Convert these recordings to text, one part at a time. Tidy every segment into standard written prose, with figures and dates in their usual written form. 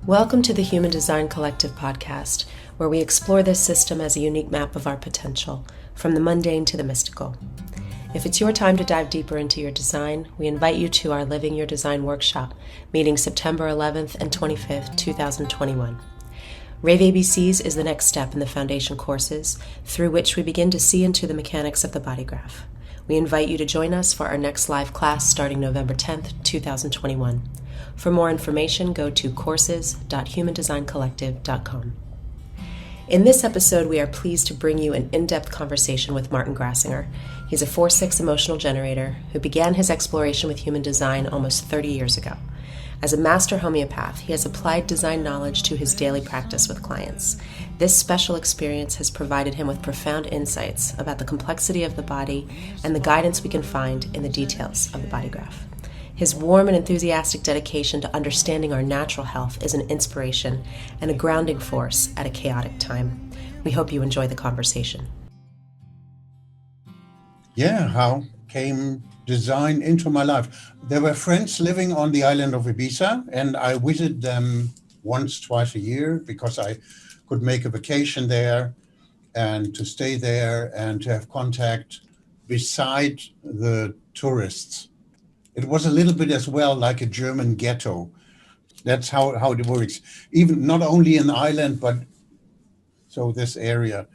Welcome to the Human Design Collective podcast, where we explore this system as a unique map of our potential, from the mundane to the mystical. If it's your time to dive deeper into your design, we invite you to our Living Your Design workshop, meeting September 11th and 25th, 2021. Rave ABCs is the next step in the foundation courses, through which we begin to see into the mechanics of the BodyGraph. We invite you to join us for our next live class starting November 10th, 2021. For more information, go to courses.humandesigncollective.com. In this episode, we are pleased to bring you an in-depth conversation with Martin Grassinger. He's a 4/6 emotional generator who began his exploration with human design almost 30 years ago. As a master homeopath, he has applied design knowledge to his daily practice with clients. This special experience has provided him with profound insights about the complexity of the body and the guidance we can find in the details of the BodyGraph. His warm and enthusiastic dedication to understanding our natural health is an inspiration and a grounding force at a chaotic time. We hope you enjoy the conversation. Yeah, how came design into my life? There were friends living on the island of Ibiza, and I visited them once, twice a year because I could make a vacation there and to stay there and to have contact beside the tourists. It was a little bit as well like a German ghetto. That's how it works. Even not only in the island, but so this area.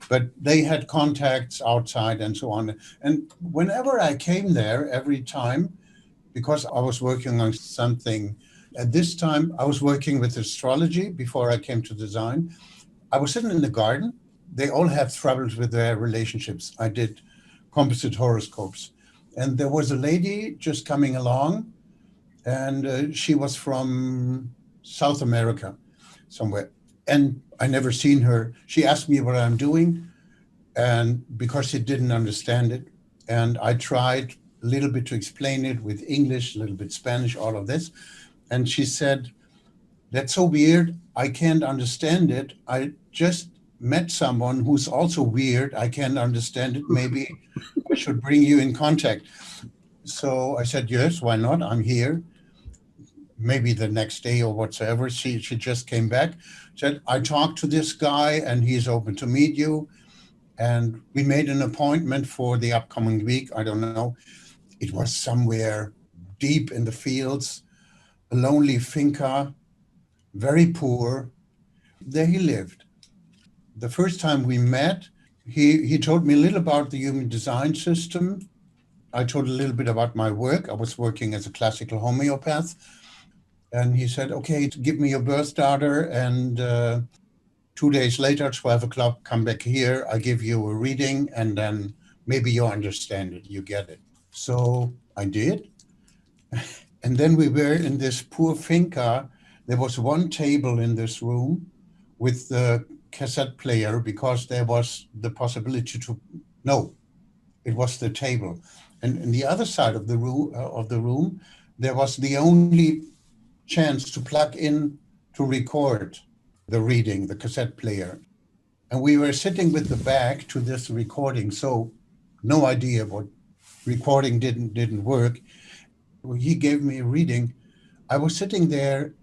But they had contacts outside and so on. And whenever I came there, every time, because I was working on something, at this time I was working with astrology before I came to design. I was sitting in the garden. They all have troubles with their relationships. I did composite horoscopes. And there was a lady just coming along, and she was from South America somewhere. And I never seen her. She asked me what I'm doing, and because she didn't understand it. And I tried a little bit to explain it with English, a little bit Spanish, all of this. And she said, "That's so weird. I can't understand it. I just met someone who's also weird. I can't understand it. Maybe I should bring you in contact." So I said, "Yes, why not? I'm here." Maybe the next day or whatsoever, she just came back, said, "I talked to this guy and he's open to meet you." And we made an appointment for the upcoming week. I don't know. It was somewhere deep in the fields, a lonely finca, very poor. There he lived. The first time we met, he told me a little about the human design system. I told a little bit about my work. I was working as a classical homeopath. And he said, "Okay, give me your birth data, and 2 days later, 12 o'clock, come back here. I give you a reading, and then maybe you understand it, you get it." So I did. And then we were in this poor finca. There was one table in this room with the cassette player because there was the possibility to, no, it was the table. And in the other side of the room, there was the only chance to plug in to record the reading, the cassette player. And we were sitting with the back to this recording, so no idea what recording didn't work. He gave me a reading. I was sitting there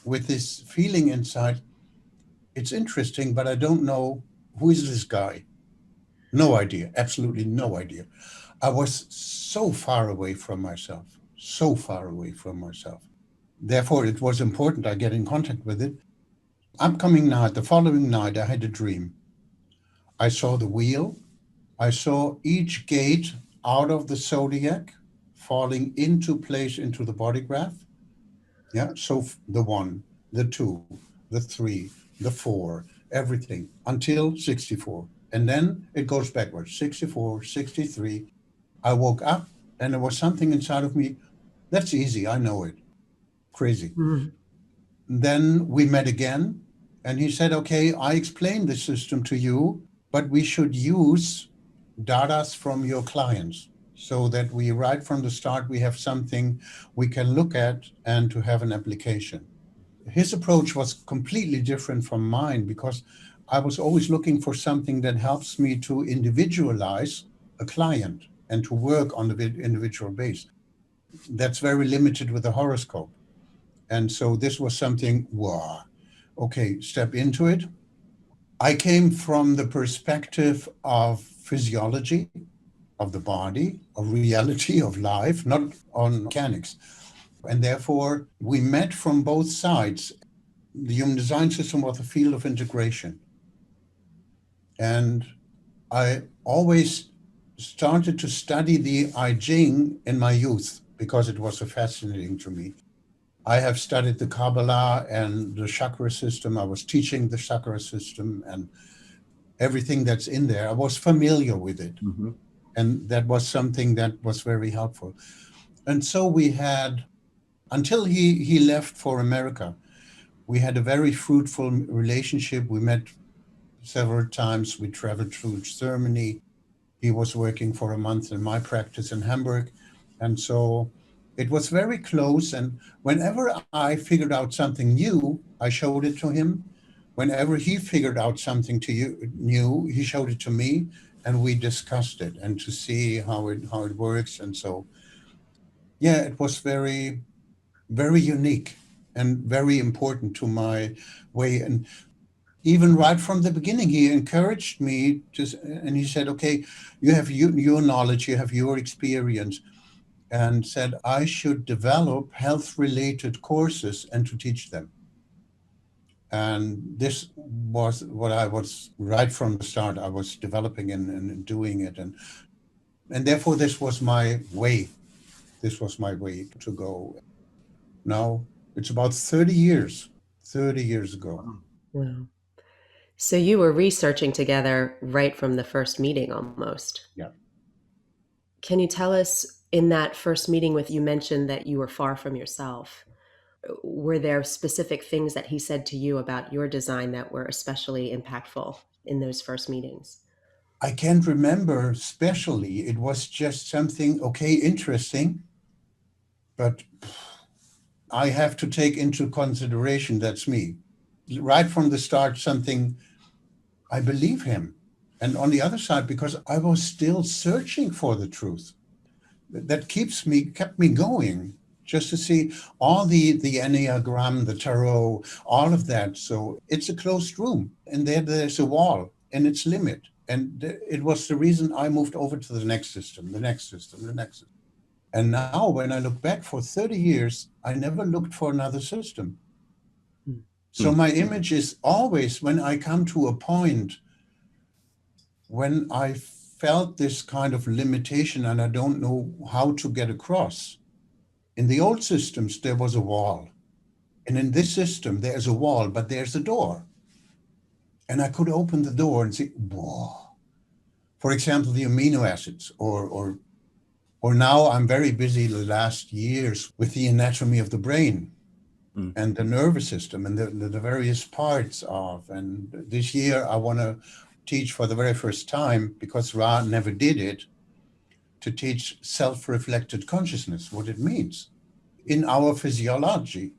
with this feeling inside, it's interesting, but I don't know who is this guy. No idea, absolutely no idea. I was so far away from myself, so far away from myself. Therefore, it was important I get in contact with it. Upcoming night, the following night, I had a dream. I saw the wheel. I saw each gate out of the zodiac falling into place into the BodyGraph. Yeah, so the 1, the 2, the 3, the 4, everything until 64. And then it goes backwards, 64, 63. I woke up and there was something inside of me. That's easy, I know it. Crazy. Mm-hmm. Then we met again and he said, "Okay, I explained the system to you, but we should use data from your clients so that we right from the start, we have something we can look at and to have an application." His approach was completely different from mine because I was always looking for something that helps me to individualize a client and to work on the individual base. That's very limited with the horoscope. And so this was something, wow, okay, step into it. I came from the perspective of physiology, of the body, of reality, of life, not on mechanics. And therefore, we met from both sides. The human design system was a field of integration. And I always started to study the I Ching in my youth because it was so fascinating to me. I have studied the Kabbalah and the chakra system. I was teaching the chakra system and everything that's in there. I was familiar with it. Mm-hmm. And that was something that was very helpful. And so we had, until he left for America, we had a very fruitful relationship. We met several times. We traveled through Germany. He was working for a month in my practice in Hamburg. And so it was very close. And whenever I figured out something new, I showed it to him. Whenever he figured out something new, he showed it to me, and we discussed it and to see how it works. And so, yeah, it was very, very unique and very important to my way. And even right from the beginning, he encouraged me and he said, okay, you have your knowledge, you have your experience, and said I should develop health-related courses and to teach them. And this was what I was right from the start. I was developing and doing it. And therefore, this was my way. This was my way to go. Now, it's about 30 years ago. Wow. So you were researching together right from the first meeting almost. Yeah. Can you tell us, in that first meeting with you mentioned that you were far from yourself. Were there specific things that he said to you about your design that were especially impactful in those first meetings? I can't remember especially. It was just something, okay, interesting, but I have to take into consideration that's me. Right from the start, something, I believe him. And on the other side, because I was still searching for the truth, that kept me going, just to see all the Enneagram, the tarot, all of that. So it's a closed room, and there's a wall and its limit. And it was the reason I moved over to the next system, the next system, the next system. And now when I look back for 30 years, I never looked for another system. So my image is always, when I come to a point when I felt this kind of limitation and I don't know how to get across. In the old systems, there was a wall. And in this system, there's a wall, but there's a door. And I could open the door and say, whoa. For example, the amino acids, or now I'm very busy the last years with the anatomy of the brain and the nervous system and the various parts of. And this year I want to teach for the very first time, because Ra never did it, to teach self-reflected consciousness, what it means in our physiology,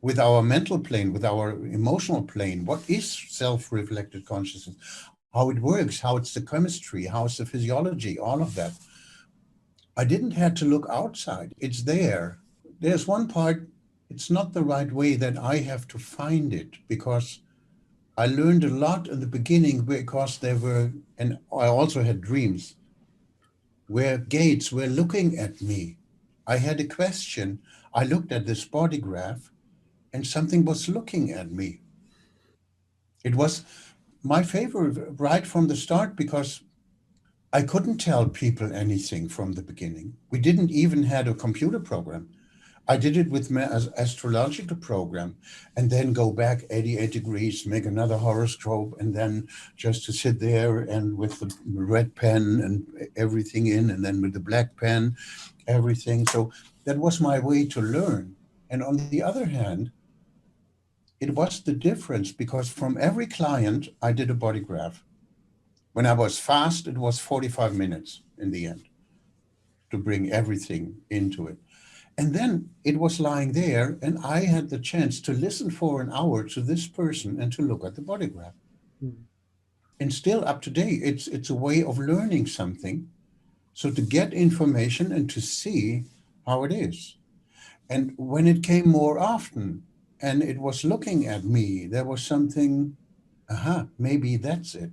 with our mental plane, with our emotional plane. What is self-reflected consciousness? How it works, how it's the chemistry, how it's the physiology, all of that. I didn't have to look outside. It's there. There's one part, it's not the right way that I have to find it, because I learned a lot in the beginning, because there were, and I also had dreams, where gates were looking at me. I had a question. I looked at this BodyGraph and something was looking at me. It was my favorite right from the start, because I couldn't tell people anything from the beginning. We didn't even have a computer program. I did it with my astrological program, and then go back 88 degrees, make another horoscope, and then just to sit there and with the red pen and everything in, and then with the black pen, everything. So that was my way to learn. And on the other hand, it was the difference, because from every client, I did a BodyGraph. When I was fast, it was 45 minutes in the end to bring everything into it. And then it was lying there, and I had the chance to listen for an hour to this person and to look at the BodyGraph. And still up to date, it's a way of learning something. So to get information and to see how it is. And when it came more often and it was looking at me, there was something, aha, maybe that's it.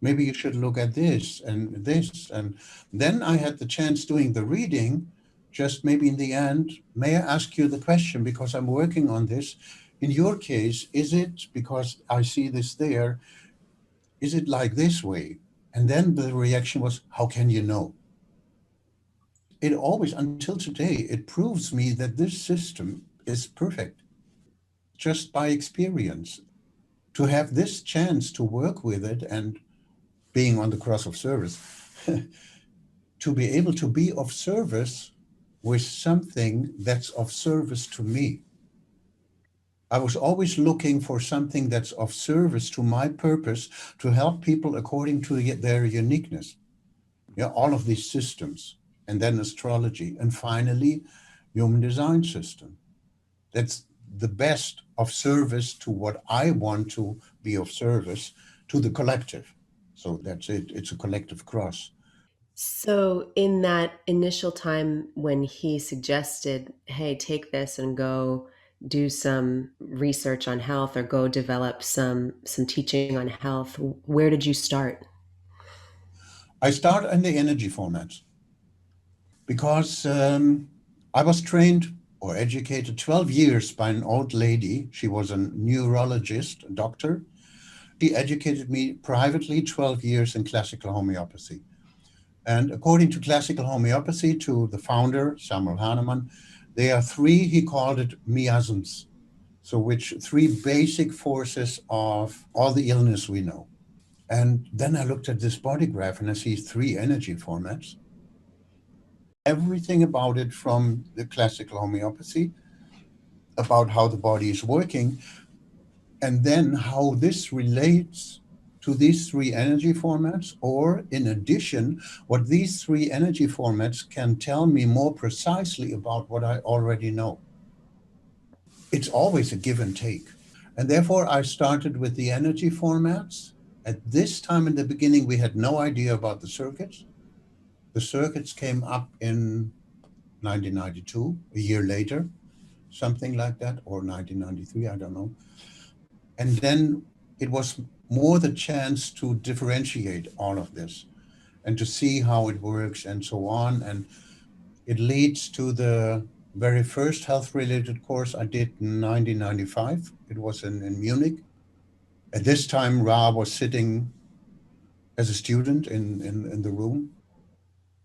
Maybe you should look at this and this. And then I had the chance doing the reading, just maybe in the end, may I ask you the question because I'm working on this. In your case, is it because I see this there? Is it like this way? And then the reaction was, how can you know? It always, until today, it proves me that this system is perfect just by experience. To have this chance to work with it and being on the cross of service, to be able to be of service with something that's of service to me. I was always looking for something that's of service to my purpose to help people according to their uniqueness. Yeah, all of these systems, and then astrology, and finally, human design system. That's the best of service to what I want to be of service to the collective. So that's it. It's a collective cross. So, in that initial time when he suggested, hey, take this and go do some research on health or go develop some teaching on health, where did you start? I start in the energy formats because I was trained or educated 12 years by an old lady. She was a neurologist, a doctor. She educated me privately 12 years in classical homeopathy. And according to classical homeopathy, to the founder, Samuel Hahnemann, there are three, he called it miasms. So which three basic forces of all the illness we know. And then I looked at this body graph and I see three energy formats. Everything about it from the classical homeopathy, about how the body is working, and then how this relates to these three energy formats, or in addition, what these three energy formats can tell me more precisely about what I already know. It's always a give and take. And therefore, I started with the energy formats. At this time in the beginning, we had no idea about the circuits. The circuits came up in 1992, a year later, something like that, or 1993, I don't know. And then it was more the chance to differentiate all of this and to see how it works and so on. And it leads to the very first health related course I did in 1995. It was in Munich. At this time, Ra was sitting as a student in the room.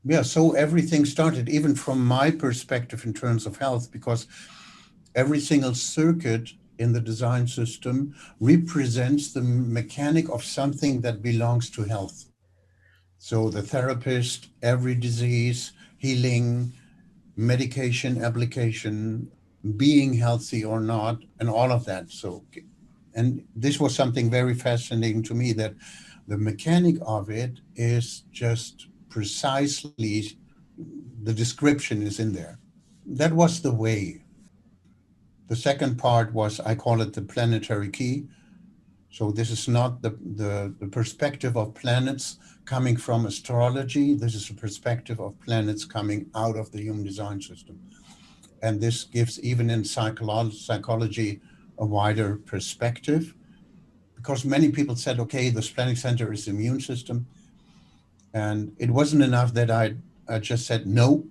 Yeah, so everything started, even from my perspective in terms of health, because every single circuit in the design system represents the mechanic of something that belongs to health. So the therapist, every disease, healing, medication application, being healthy or not, and all of that. So, and this was something very fascinating to me, that the mechanic of it is just precisely, the description is in there. That was the way. The second part was, I call it the planetary key. So this is not the perspective of planets coming from astrology. This is a perspective of planets coming out of the human design system. And this gives, even in psychology, a wider perspective, because many people said, okay, the planning center is the immune system. And it wasn't enough that I just said no.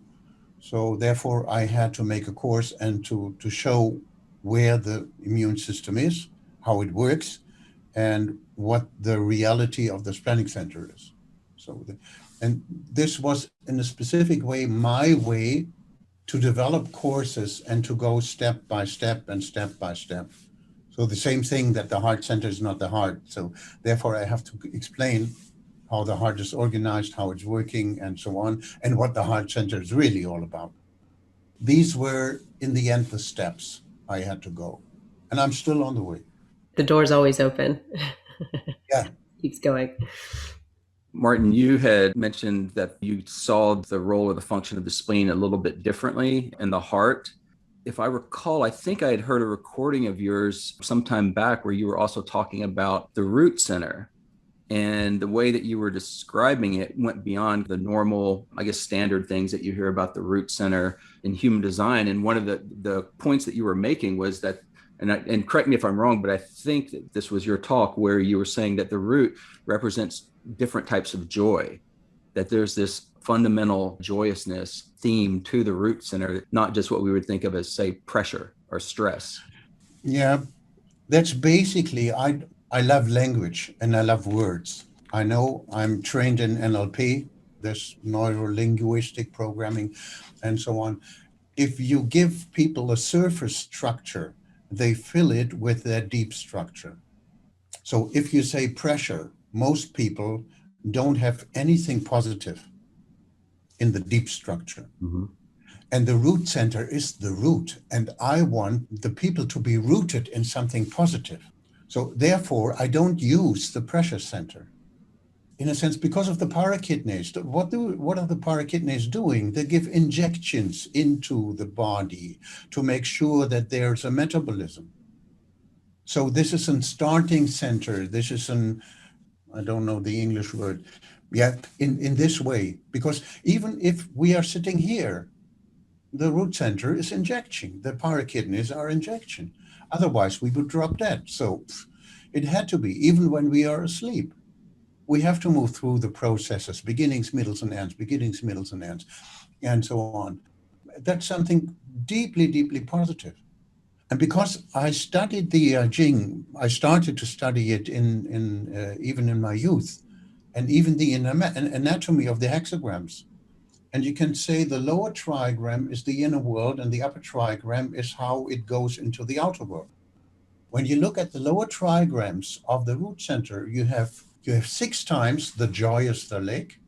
So therefore, I had to make a course and to show where the immune system is, how it works, and what the reality of the planning center is. So, and this was in a specific way, my way to develop courses and to go step by step and step by step. So the same thing, that the heart center is not the heart. So therefore, I have to explain how the heart is organized, how it's working, and so on, and what the heart center is really all about. These were, in the end, the steps I had to go. And I'm still on the way. The door's always open. Yeah. Keeps going. Martin, you had mentioned that you saw the role or the function of the spleen a little bit differently in the heart. If I recall, I think I had heard a recording of yours sometime back where you were also talking about the root center. And the way that you were describing it went beyond the normal, I guess, standard things that you hear about the root center in human design. And one of the points that you were making was that, and correct me if I'm wrong, but I think that this was your talk where you were saying that the root represents different types of joy, that there's this fundamental joyousness theme to the root center, not just what we would think of as, say, pressure or stress. Yeah, that's basically, I love language and I love words. I know I'm trained in NLP, this neuro-linguistic programming and so on. If you give people a surface structure, they fill it with their deep structure. So if you say pressure, most people don't have anything positive in the deep structure. Mm-hmm. And the root center is the root. And I want the people to be rooted in something positive. So therefore, I don't use the pressure center. In a sense, because of the parakidneys. What are the parakidneys doing? They give injections into the body to make sure that there's a metabolism. So this is a starting center. This is I don't know the English word. Yeah, in this way, because even if we are sitting here, the root center is injection. The parakidneys are injection. Otherwise, we would drop dead. So it had to be, even when we are asleep. We have to move through the processes, beginnings, middles, and ends, beginnings, middles, and ends, and so on. That's something deeply, deeply positive. And because I studied the Jing, I started to study it even in my youth, and even the anatomy of the hexagrams. And you can say the lower trigram is the inner world and the upper trigram is how it goes into the outer world. When you look at the lower trigrams of the root center, you have 6 times the joy is the lake,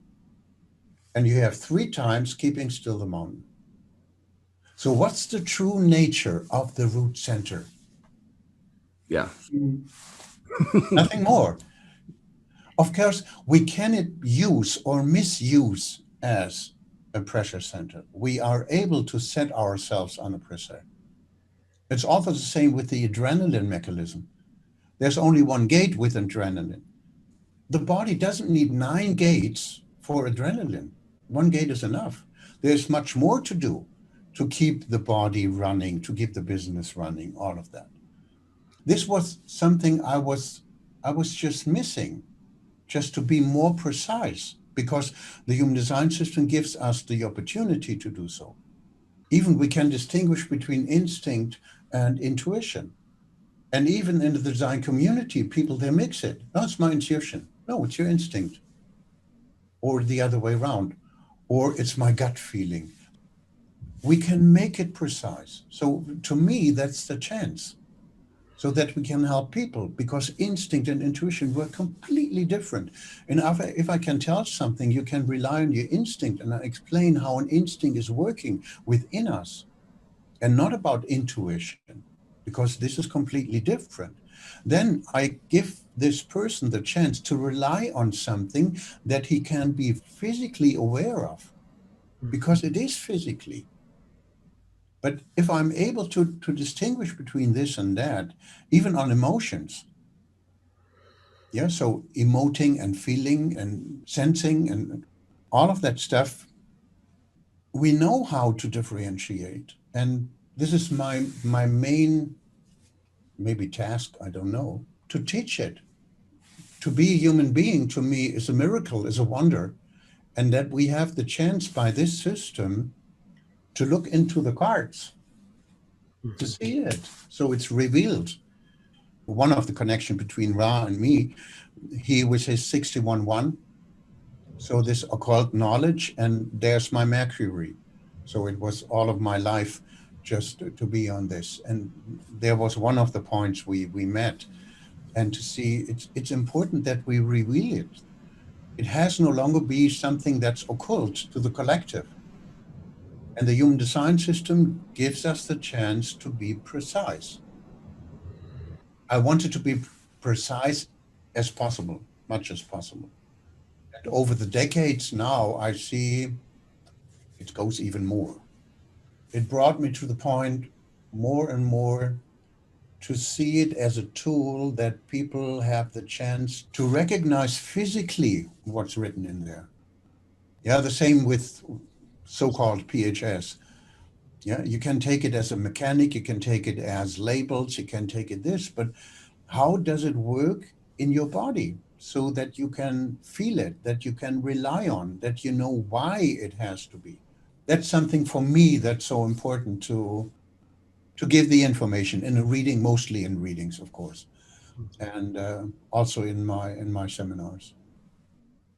and you have 3 times keeping still the mountain. So what's the true nature of the root center? Yeah. Nothing more. Of course, we cannot use or misuse as a pressure center. We are able to set ourselves under pressure. It's also the same with the adrenaline mechanism. There's only one gate with adrenaline. The body doesn't need 9 gates for adrenaline. 1 gate is enough. There's much more to do to keep the body running, to keep the business running, all of that. This was something I was just missing, just to be more precise, because the human design system gives us the opportunity to do so. Even we can distinguish between instinct and intuition. And even in the design community, people, they mix it. No, it's my intuition. No, it's your instinct. Or the other way around. Or it's my gut feeling. We can make it precise. So to me, that's the chance. So that we can help people, because instinct and intuition were completely different. And if I can tell something, you can rely on your instinct, and I explain how an instinct is working within us, and not about intuition, because this is completely different. Then I give this person the chance to rely on something that he can be physically aware of, because it is physically. But if I'm able to distinguish between this and that, even on emotions, yeah, so emoting and feeling and sensing and all of that stuff, we know how to differentiate. And this is my main, maybe task, I don't know, to teach it. To be a human being, to me, is a miracle, is a wonder. And that we have the chance by this system to look into the cards, to see it. So it's revealed. One of the connection between Ra and me, he was his 61-1. So this occult knowledge, and there's my Mercury. So it was all of my life just to be on this. And there was one of the points we met, and to see it's important that we reveal it. It has no longer be something that's occult to the collective. And the human design system gives us the chance to be precise. I wanted to be precise as possible, much as possible. And over the decades now, I see it goes even more. It brought me to the point more and more to see it as a tool that people have the chance to recognize physically what's written in there. Yeah, the same with so-called PHS. Yeah, you can take it as a mechanic, you can take it as labels, you can take it this, but how does it work in your body so that you can feel it, that you can rely on, that you know why it has to be? That's something for me that's so important to give the information in a reading, mostly in readings, of course, and also in my seminars.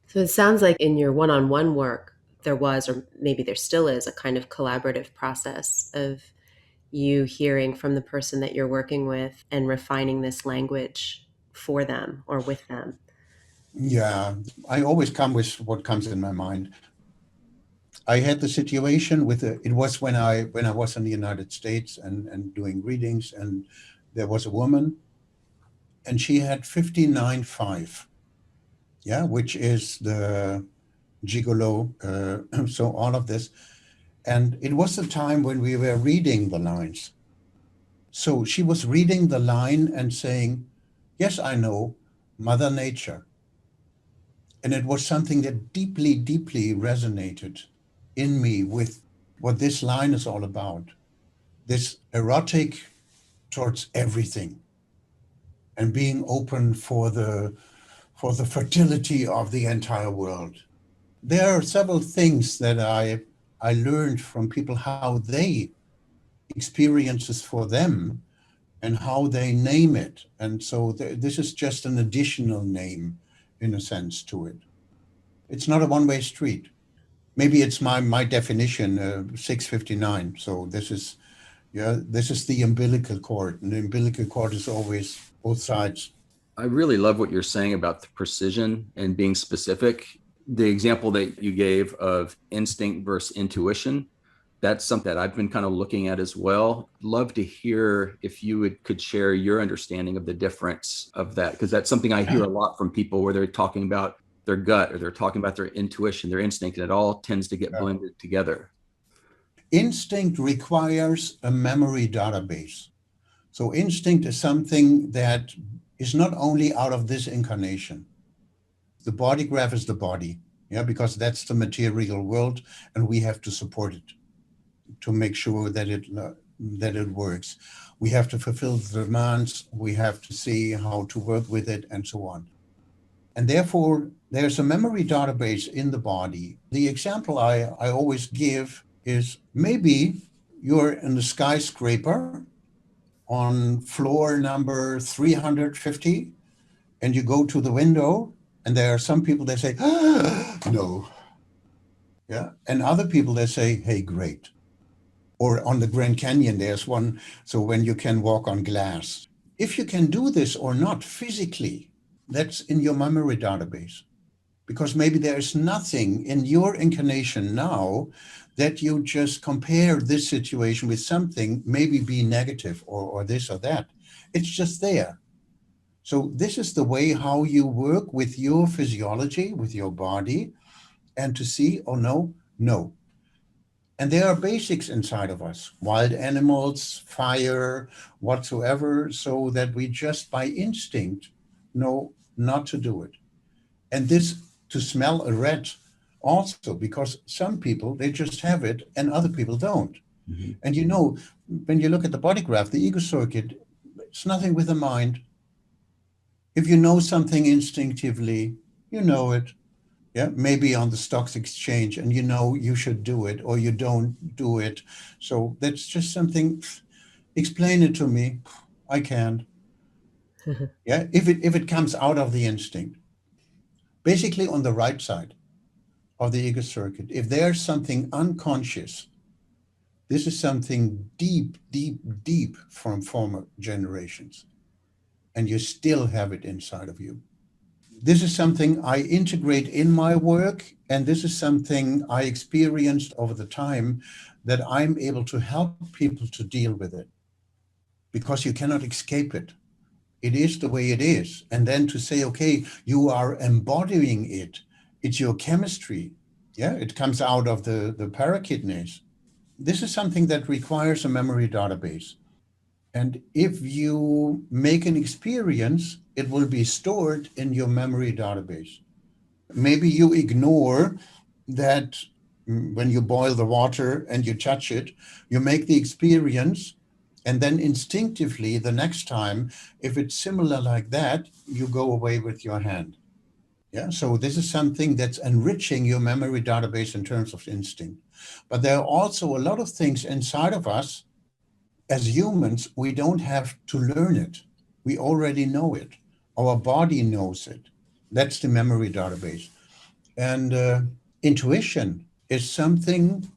So it sounds like in your one-on-one work, there was, or maybe there still is, a kind of collaborative process of you hearing from the person that you're working with and refining this language for them or with them. Yeah, I always come with what comes in my mind. I had the situation with it was when I was in the United States and doing readings, and there was a woman, and she had 59.5, yeah, which is the gigolo, so all of this. And it was the time when we were reading the lines. So she was reading the line and saying, yes, I know, Mother Nature. And it was something that deeply, deeply resonated in me with what this line is all about. This erotic towards everything and being open for the fertility of the entire world. There are several things that I learned from people, how they experiences for them and how they name it. And so this is just an additional name in a sense to it. It's not a one-way street. Maybe it's my definition, 659. So this is, yeah, this is the umbilical cord, and the umbilical cord is always both sides. I really love what you're saying about the precision and being specific. The example that you gave of instinct versus intuition, that's something that I've been kind of looking at as well. Love to hear if you could share your understanding of the difference of that, because that's something I hear a lot from people where they're talking about their gut or they're talking about their intuition, their instinct, and it all tends to get blended together. Instinct requires a memory database. So instinct is something that is not only out of this incarnation. The BodyGraph is the body, yeah, because that's the material world, and we have to support it to make sure that it works. We have to fulfill the demands. We have to see how to work with it, and so on. And therefore, there's a memory database in the body. The example I always give is maybe you're in the skyscraper on floor number 350, and you go to the window, and there are some people that say, no. Yeah. And other people that say, hey, great. Or on the Grand Canyon, there's one, so when you can walk on glass. If you can do this or not physically, that's in your memory database. Because maybe there is nothing in your incarnation now that you just compare this situation with something, maybe be negative or this or that. It's just there. So this is the way how you work with your physiology, with your body, and to see, oh no, no. And there are basics inside of us, wild animals, fire, whatsoever, so that we just by instinct know not to do it. And this, to smell a rat also, because some people, they just have it and other people don't. Mm-hmm. And you know, when you look at the BodyGraph, the ego circuit, it's nothing with the mind. If you know something instinctively, you know it. Yeah, maybe on the stocks exchange, and you know you should do it or you don't do it. So that's just something. Explain it to me. I can't. Yeah, if it comes out of the instinct, basically on the right side of the ego circuit, if there's something unconscious, this is something deep, deep, deep from former generations, and you still have it inside of you. This is something I integrate in my work, and this is something I experienced over the time that I'm able to help people to deal with it, because you cannot escape it. It is the way it is. And then to say, okay, you are embodying it. It's your chemistry. Yeah, it comes out of the parakidneys. This is something that requires a memory database. And if you make an experience, it will be stored in your memory database. Maybe you ignore that when you boil the water and you touch it, you make the experience, and then instinctively the next time, if it's similar like that, you go away with your hand. Yeah, so this is something that's enriching your memory database in terms of instinct. But there are also a lot of things inside of us. As humans, we don't have to learn it. We already know it. Our body knows it. That's the memory database. And intuition is something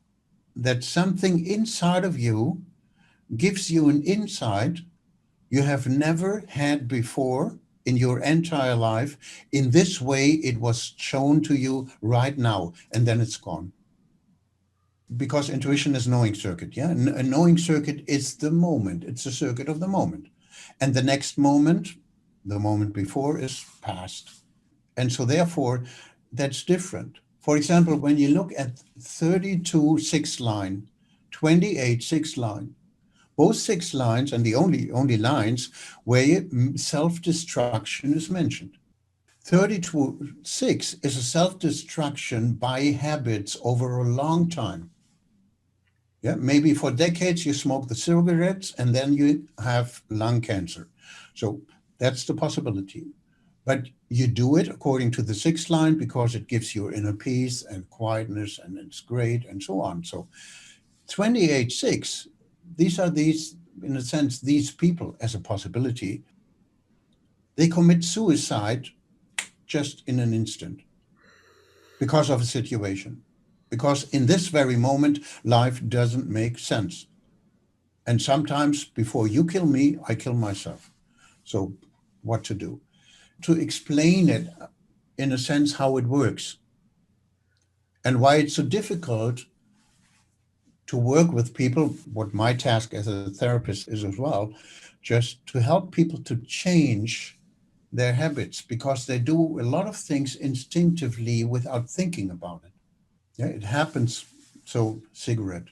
inside of you gives you an insight you have never had before in your entire life. In this way, it was shown to you right now, and then it's gone. Because intuition is knowing circuit, yeah? A knowing circuit is the moment. It's a circuit of the moment. And the next moment, the moment before, is past. And so therefore, that's different. For example, when you look at 32 6 line, 28 6 line, both 6 lines and the only lines where self-destruction is mentioned. 32 6 is a self-destruction by habits over a long time. Yeah, maybe for decades you smoke the cigarettes and then you have lung cancer. So that's the possibility. But you do it according to the 6 line because it gives you inner peace and quietness and it's great and so on. So 28 6, these are in a sense, these people as a possibility, they commit suicide just in an instant because of a situation. Because in this very moment, life doesn't make sense. And sometimes before you kill me, I kill myself. So what to do? To explain it in a sense how it works and why it's so difficult to work with people, what my task as a therapist is as well, just to help people to change their habits because they do a lot of things instinctively without thinking about it. Yeah, it happens. So cigarette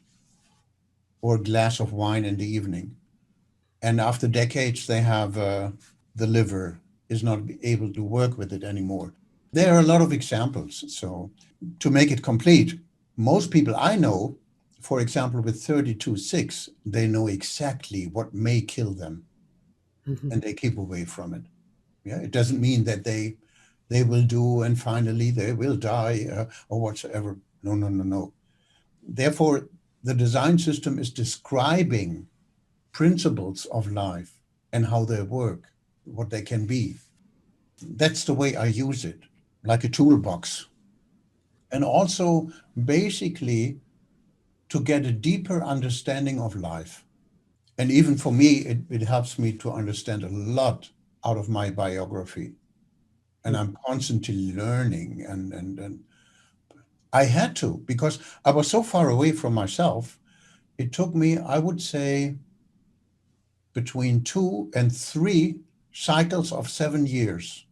or a glass of wine in the evening. And after decades, they have the liver is not able to work with it anymore. There are a lot of examples. So to make it complete, most people I know, for example, with 32 6, they know exactly what may kill them and they keep away from it. Yeah, it doesn't mean that they will do and finally they will die or whatsoever. No. Therefore, the design system is describing principles of life and how they work, what they can be. That's the way I use it, like a toolbox. And also basically to get a deeper understanding of life. And even for me, it helps me to understand a lot out of my biography. And I'm constantly learning and I had to, because I was so far away from myself. It took me, I would say, between 2 and 3 cycles of 7 years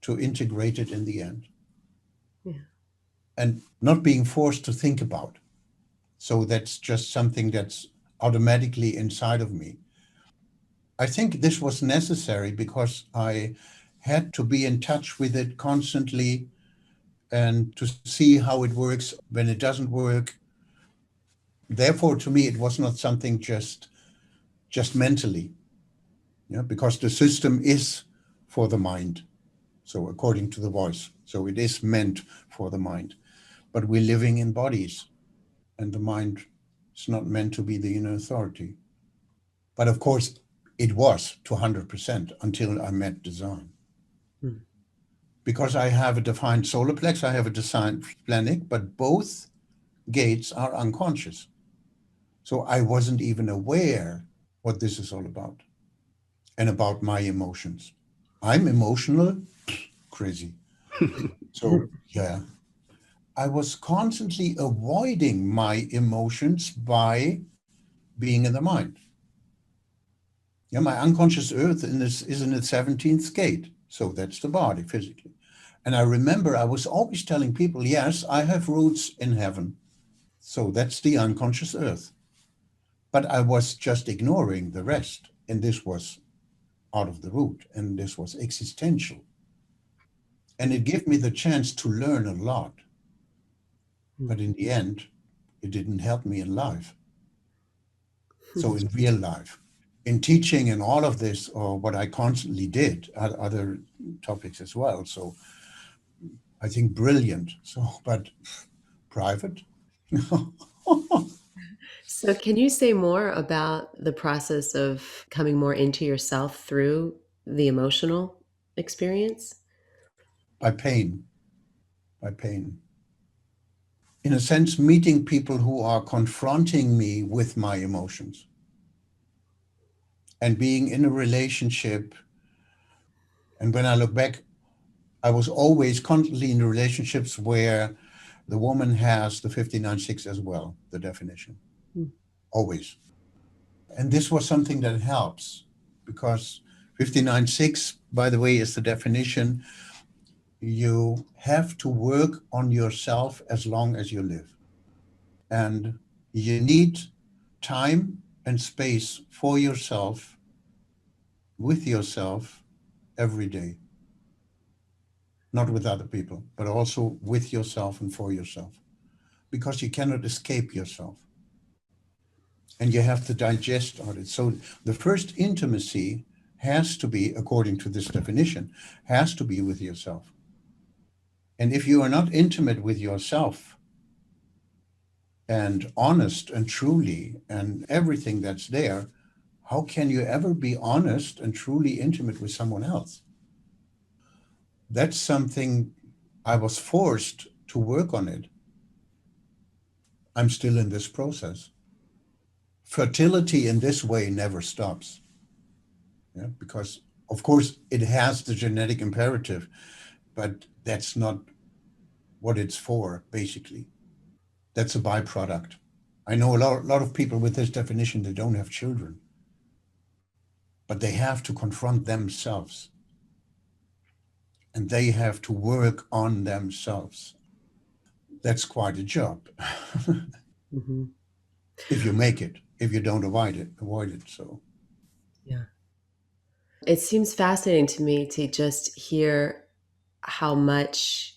to integrate it in the end. Yeah. And not being forced to think about. So that's just something that's automatically inside of me. I think this was necessary because I had to be in touch with it constantly and to see how it works when it doesn't work. Therefore, to me, it was not something just mentally, yeah, because the system is for the mind. So according to the voice, so it is meant for the mind, but we're living in bodies and the mind is not meant to be the inner authority. But of course, it was to 100% until I met design. Because I have a defined solar plex, I have a defined splenic, but both gates are unconscious. So I wasn't even aware what this is all about and about my emotions. I'm emotional, crazy. So yeah, I was constantly avoiding my emotions by being in the mind. Yeah, my unconscious earth is in its 17th gate. So that's the body physically. And I remember I was always telling people, yes, I have roots in heaven. So that's the unconscious earth. But I was just ignoring the rest. And this was out of the root, and this was existential. And it gave me the chance to learn a lot. But in the end, it didn't help me in life. So in real life, in teaching and all of this, or what I constantly did, other topics as well. So I think brilliant. So, but private? So, can you say more about the process of coming more into yourself through the emotional experience? By pain. By pain. In a sense, meeting people who are confronting me with my emotions and being in a relationship. And when I look back, I was always constantly in relationships where the woman has the 59.6 as well, the definition, always. And this was something that helps, because 59.6, by the way, is the definition. You have to work on yourself as long as you live. And you need time and space for yourself, with yourself, every day. Not with other people, but also with yourself and for yourself. Because you cannot escape yourself. And you have to digest on it. So the first intimacy has to be, according to this definition, has to be with yourself. And if you are not intimate with yourself and honest and truly and everything that's there, how can you ever be honest and truly intimate with someone else? That's something I was forced to work on it. I'm still in this process. Fertility in this way never stops. Yeah, because of course it has the genetic imperative, but that's not what it's for, basically. That's a byproduct. I know a lot of people with this definition, they don't have children, but they have to confront themselves. And they have to work on themselves. That's quite a job. Mm-hmm. If you make it, if you don't avoid it. So Yeah. It seems fascinating to me to just hear how much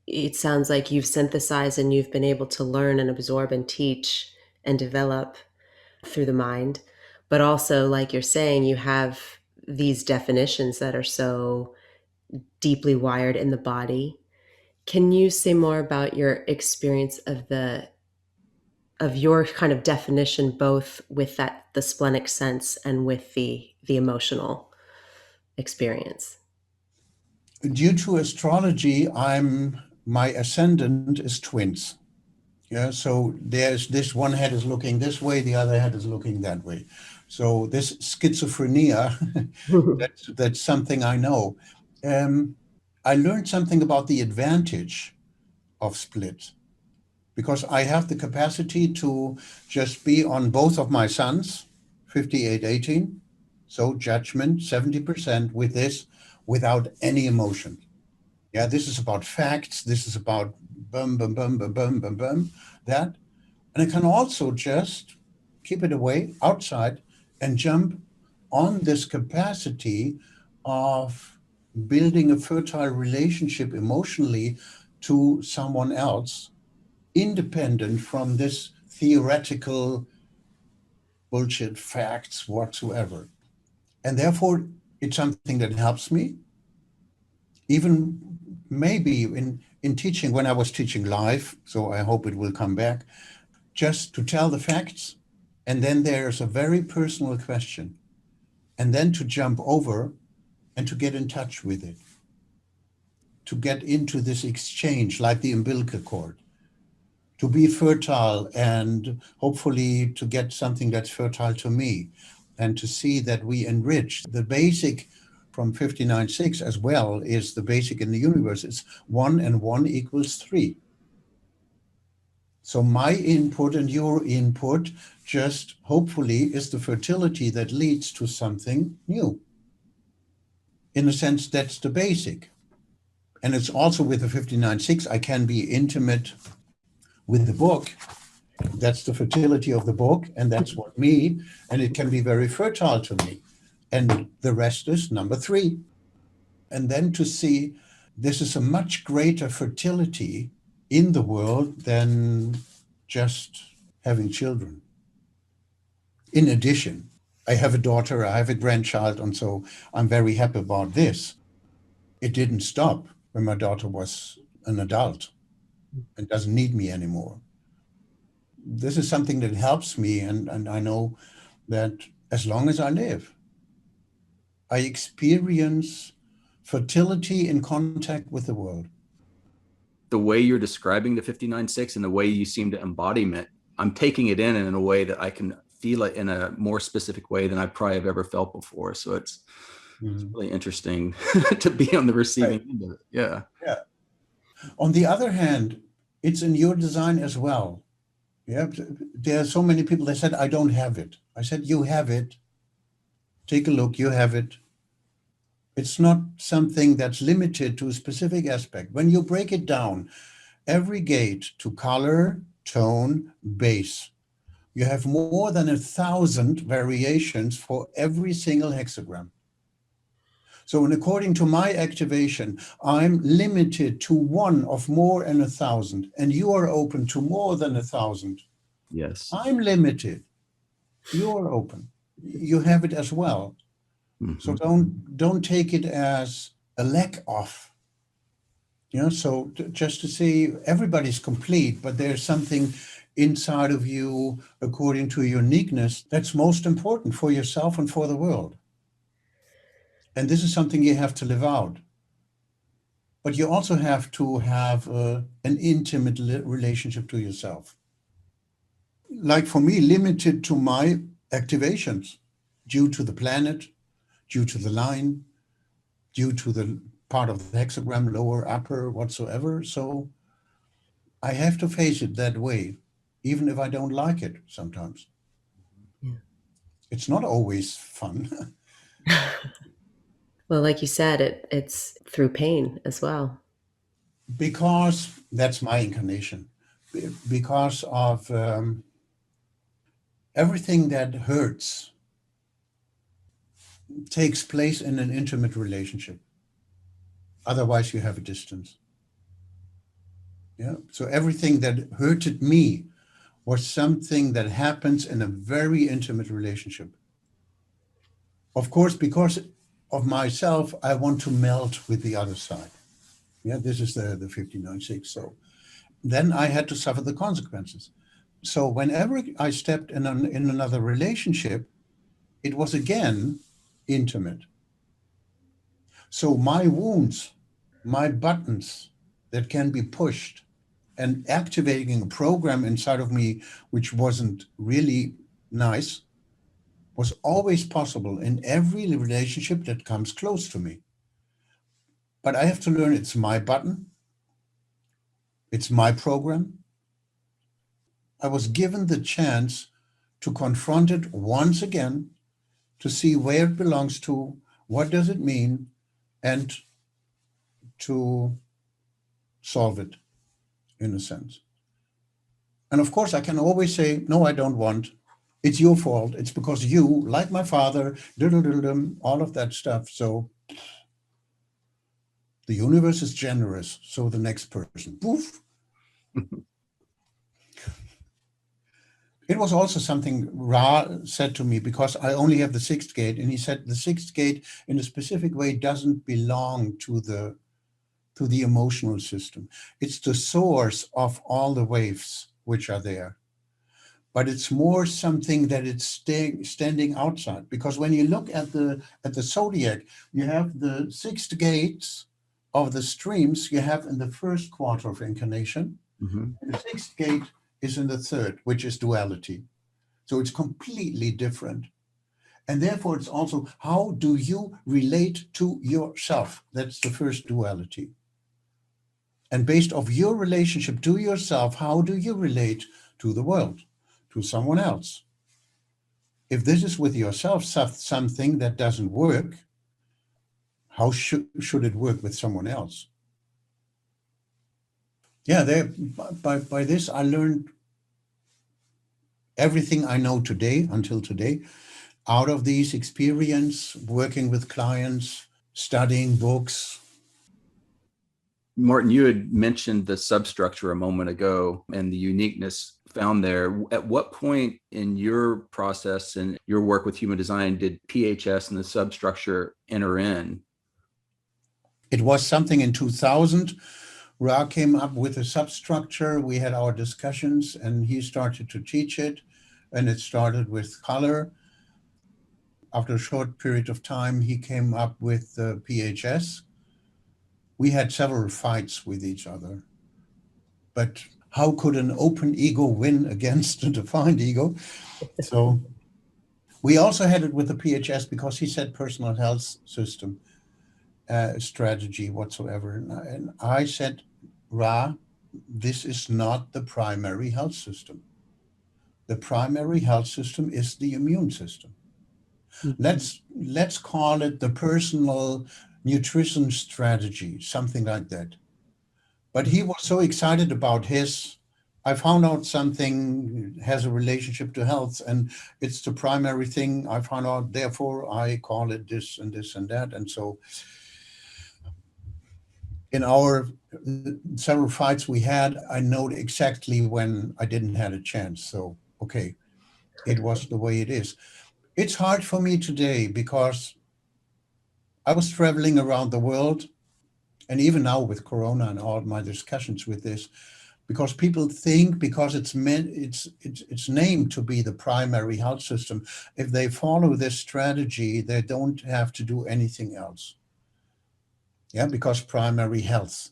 it sounds like you've synthesized and you've been able to learn and absorb and teach and develop through the mind. But also, like you're saying, you have these definitions that are so deeply wired in the body. Can you say more about your experience of your kind of definition, both with the splenic sense and with the emotional experience? due to astrology, my ascendant is twins. Yeah, so there's this one head is looking this way, the other head is looking that way. So this schizophrenia, that's something I know. I learned something about the advantage of split, because I have the capacity to just be on both of my sons, 58-18, so judgment, 70% with this, without any emotion. Yeah, this is about facts. This is about bum, bum, bum, bum, bum, bum, bum, that. And I can also just keep it away outside and jump on this capacity of building a fertile relationship emotionally to someone else, independent from this theoretical bullshit facts whatsoever. And therefore, it's something that helps me. Even maybe in teaching, when I was teaching live, so I hope it will come back, just to tell the facts. And then there's a very personal question. And then to jump over and to get in touch with it. To get into this exchange like the umbilical cord. To be fertile and hopefully to get something that's fertile to me. And to see that we enrich the basic from 59.6 as well is the basic in the universe. It's 1 and 1 equals 3. So my input and your input just hopefully is the fertility that leads to something new. In a sense, that's the basic. And it's also with the 59.6, I can be intimate with the book That's the fertility of the book, and that's what me, and it can be very fertile to me. And the rest is number 3. And then to see this is a much greater fertility in the world than just having children. In addition, I have a daughter, I have a grandchild, and so I'm very happy about this. It didn't stop when my daughter was an adult and doesn't need me anymore. This is something that helps me, and I know that as long as I live, I experience fertility in contact with the world. The way you're describing the 59.6 and the way you seem to embody it, I'm taking it in a way that I can feel it in a more specific way than I probably have ever felt before. So it's really interesting to be on the receiving end of it. Yeah. Yeah. On the other hand, it's in your design as well. Yeah. There are so many people that said, I don't have it. I said, you have it. Take a look, you have it. It's not something that's limited to a specific aspect. When you break it down, every gate to color, tone, base, you have more than 1,000 variations for every single hexagram. So, and according to my activation, I'm limited to one of more than 1,000, and you are open to more than 1,000. Yes. I'm limited. You are open. You have it as well. So don't take it as a lack of. So just to see everybody's complete, but there's something inside of you, according to your uniqueness, that's most important for yourself and for the world. And this is something you have to live out. But you also have to have an intimate relationship to yourself. Like for me, limited to my activations due to the planet, due to the line, due to the part of the hexagram, lower, upper, whatsoever. So I have to face it that way, even if I don't like it sometimes. Yeah. It's not always fun. Well, like you said, it's through pain as well. Because that's my incarnation. Because of everything that hurts takes place in an intimate relationship. Otherwise, you have a distance. Yeah. So everything that hurted me was something that happens in a very intimate relationship. Of course, because of myself, I want to melt with the other side. Yeah, this is the 59.6. So then I had to suffer the consequences. So whenever I stepped in another relationship, it was again intimate. So my wounds, my buttons that can be pushed, and activating a program inside of me which wasn't really nice, was always possible in every relationship that comes close to me. But I have to learn it's my button, it's my program. I was given the chance to confront it once again, to see where it belongs to, what does it mean, and to solve it in a sense. And of course, I can always say, no, I don't want. It's your fault. It's because you, like my father, all of that stuff. So the universe is generous. So the next person, poof. It was also something Ra said to me, because I only have the 6th gate. And he said the 6th gate in a specific way doesn't belong to the emotional system. It's the source of all the waves which are there. But it's more something that it's standing outside. Because when you look at the zodiac, you have the 6 gates of the streams you have in the first quarter of incarnation. And the 6th gate is in the 3rd, which is duality. So it's completely different. And therefore, it's also, how do you relate to yourself? That's the first duality. And based off your relationship to yourself, how do you relate to the world, to someone else? If this is with yourself something that doesn't work, how should it work with someone else? Yeah, by this I learned everything I know today, until today, out of these experience, working with clients, studying books. Martin, you had mentioned the substructure a moment ago and the uniqueness found there. At what point in your process and your work with human design did PHS and the substructure enter in? It was something in 2000. Ra came up with a substructure. We had our discussions and he started to teach it. And it started with color. After a short period of time, he came up with the PHS. We had several fights with each other. But how could an open ego win against a defined ego? So we also had it with the PHS because he said personal health system strategy whatsoever. And I said, Ra, this is not the primary health system. The primary health system is the immune system. Mm-hmm. Let's call it the personal nutrition strategy, something like that. But he was so excited about his, I found out something has a relationship to health and it's the primary thing I found out, therefore I call it this and this and that. And so in our several fights we had, I know exactly when I didn't have a chance. So, okay, it was the way it is. It's hard for me today because I was traveling around the world, and even now with Corona and all my discussions with this, because people think because it's named to be the primary health system, if they follow this strategy, they don't have to do anything else. Yeah, because primary health.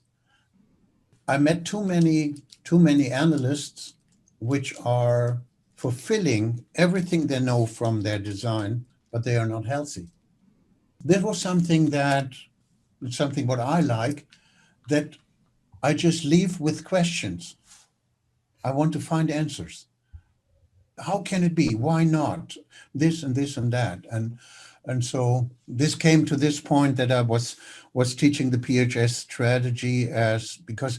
I met too many analysts which are fulfilling everything they know from their design, but they are not healthy. This was something what I like, that I just leave with questions. I want to find answers. How can it be? Why not? This and this and that. And so this came to this point that I was teaching the PHS strategy because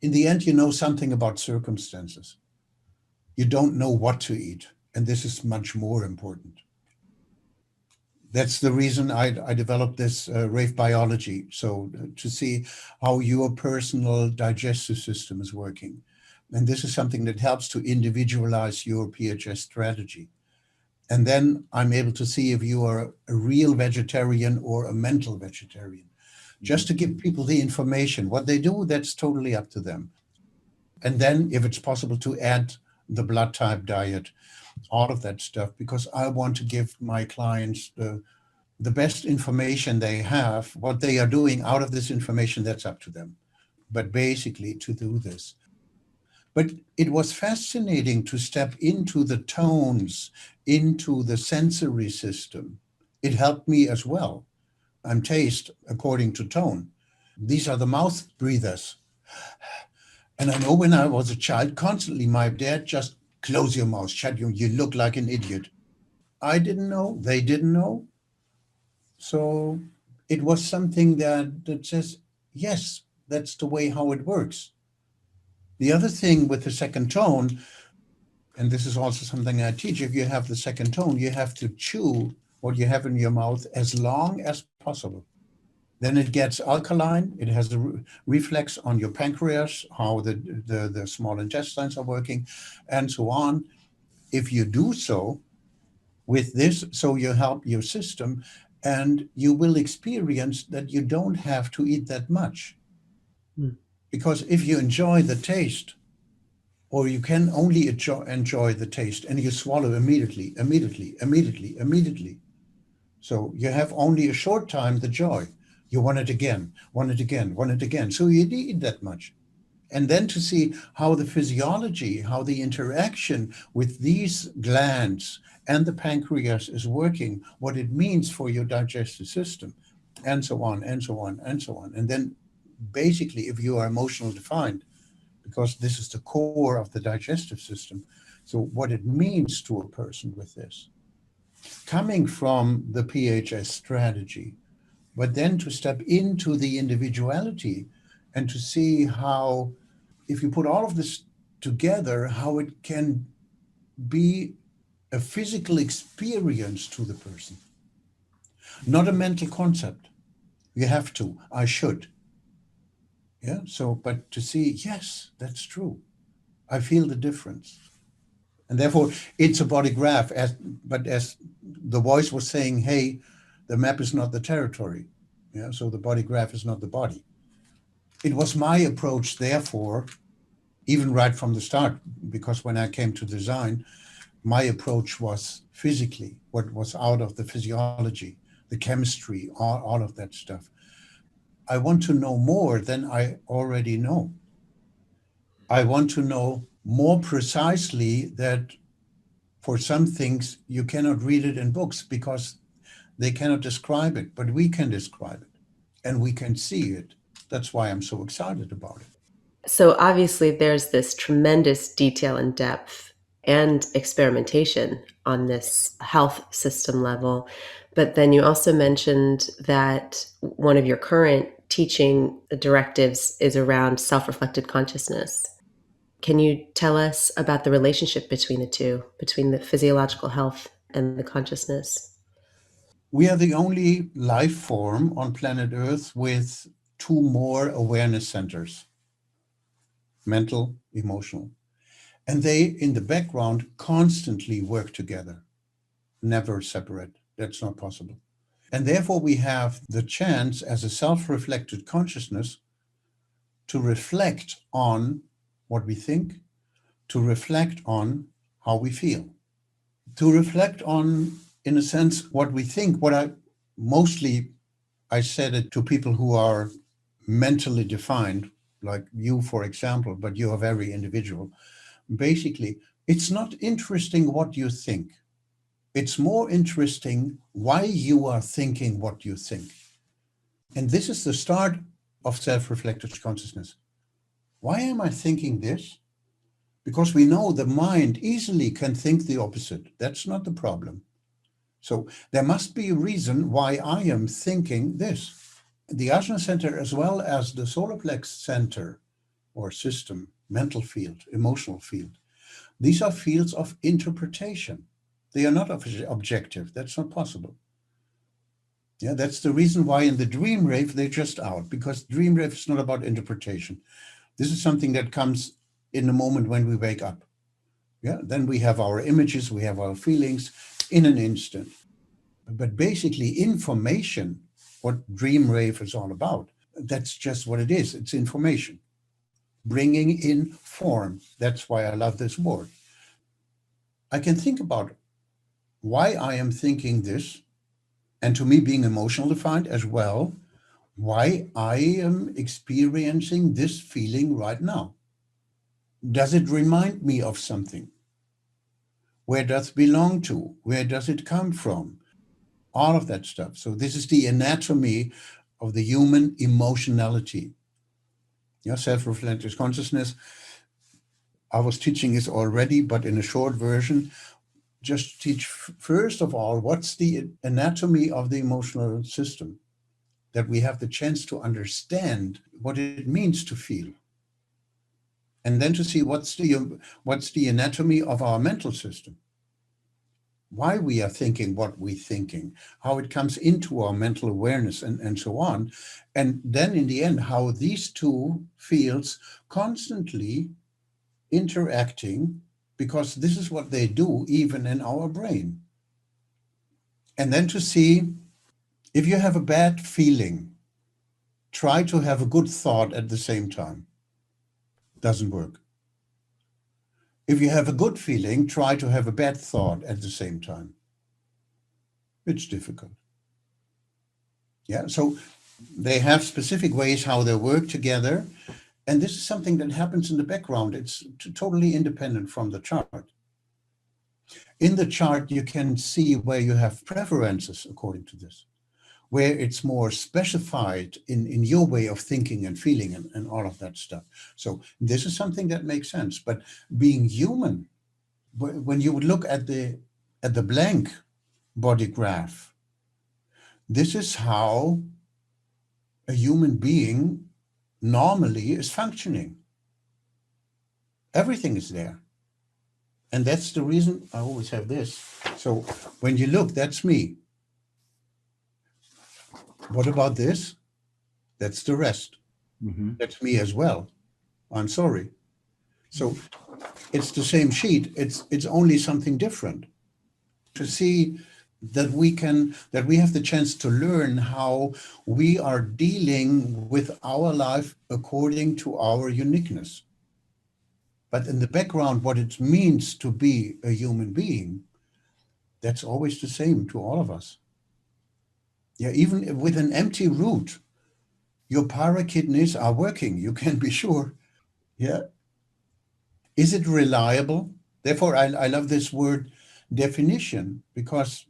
in the end, you know something about circumstances. You don't know what to eat. And this is much more important. That's the reason I developed this rave biology. So to see how your personal digestive system is working. And this is something that helps to individualize your PHS strategy. And then I'm able to see if you are a real vegetarian or a mental vegetarian. Just to give people the information. What they do, that's totally up to them. And then if it's possible to add the blood type diet, all of that stuff, because I want to give my clients the best information they have. What they are doing out of this information, that's up to them. But basically to do this. But it was fascinating to step into the tones, into the sensory system. It helped me as well. I'm taste according to tone. These are the mouth breathers. And I know when I was a child, constantly my dad just, close your mouth, shut you look like an idiot. I didn't know, they didn't know. So it was something that says, yes, that's the way how it works. The other thing with the second tone, and this is also something I teach, if you have the second tone, you have to chew what you have in your mouth as long as possible. Then it gets alkaline. It has a reflex on your pancreas, how the small intestines are working, and so on. If you do so with this, so you help your system, and you will experience that you don't have to eat that much. Because if you enjoy the taste, or you can only enjoy the taste, and you swallow immediately. So you have only a short time the joy. You want it again. So you eat that much. And then to see how the physiology, how the interaction with these glands and the pancreas is working, what it means for your digestive system, and so on. And then basically, if you are emotional defined, because this is the core of the digestive system, so what it means to a person with this, coming from the PHS strategy, but then to step into the individuality and to see how, if you put all of this together, how it can be a physical experience to the person, not a mental concept. You have to, I should. Yeah, so, but to see, yes, that's true. I feel the difference. And therefore, it's a body graph, but as the voice was saying, hey, the map is not the territory. Yeah, so the body graph is not the body. It was my approach, therefore, even right from the start, because when I came to design, my approach was physically, what was out of the physiology, the chemistry, all of that stuff. I want to know more than I already know. I want to know more precisely that for some things you cannot read it in books because they cannot describe it, but we can describe it and we can see it. That's why I'm so excited about it. So obviously there's this tremendous detail and depth and experimentation on this health system level. But then you also mentioned that one of your current teaching directives is around self-reflected consciousness. Can you tell us about the relationship between the two, between the physiological health and the consciousness? We are the only life form on planet Earth with two more awareness centers, mental, emotional. And they, in the background, constantly work together, never separate. That's not possible. And therefore, we have the chance as a self-reflected consciousness to reflect on what we think, to reflect on how we feel, to reflect on, in a sense, what we think. I said it to people who are mentally defined, like you, for example, but you are very individual. Basically, it's not interesting what you think. It's more interesting why you are thinking what you think. And this is the start of self-reflective consciousness. Why am I thinking this? Because we know the mind easily can think the opposite. That's not the problem. So there must be a reason why I am thinking this. The Ajna Center, as well as the solar plex center or system, mental field, emotional field, these are fields of interpretation. They are not objective. That's not possible. Yeah, that's the reason why in the dream rave, they're just out, because dream rave is not about interpretation. This is something that comes in the moment when we wake up. Yeah, then we have our images, we have our feelings in an instant. But basically information, what dream rave is all about, that's just what it is. It's information, bringing in form. That's why I love this word. I can think about why I am thinking this, and to me being emotional defined as well, why I am experiencing this feeling right now. Does it remind me of something? Where does it belong to? Where does it come from? All of that stuff. So this is the anatomy of the human emotionality. Yeah, self-reflective consciousness. I was teaching this already, but in a short version, just teach first of all, what's the anatomy of the emotional system, that we have the chance to understand what it means to feel. And then to see what's the anatomy of our mental system, why we are thinking what we're thinking, how it comes into our mental awareness and so on. And then in the end, how these two fields constantly interacting, because this is what they do even in our brain. And then to see, if you have a bad feeling, try to have a good thought at the same time. Doesn't work. If you have a good feeling, try to have a bad thought at the same time. It's difficult. Yeah, so they have specific ways how they work together. And this is something that happens in the background. It's totally independent from the chart. In the chart, you can see where you have preferences according to this, where it's more specified in your way of thinking and feeling and all of that stuff. So this is something that makes sense. But being human, when you would look at the blank body graph, this is how a human being normally is functioning. Everything is there. And that's the reason I always have this. So when you look, that's me. What about this? That's the rest. Mm-hmm. That's me as well. I'm sorry. So it's the same sheet. It's only something different. To see that we have the chance to learn how we are dealing with our life according to our uniqueness. But in the background, what it means to be a human being, that's always the same to all of us. Yeah, even with an empty root, your para-kidneys are working, you can be sure. Yeah. Is it reliable? Therefore, I love this word definition, because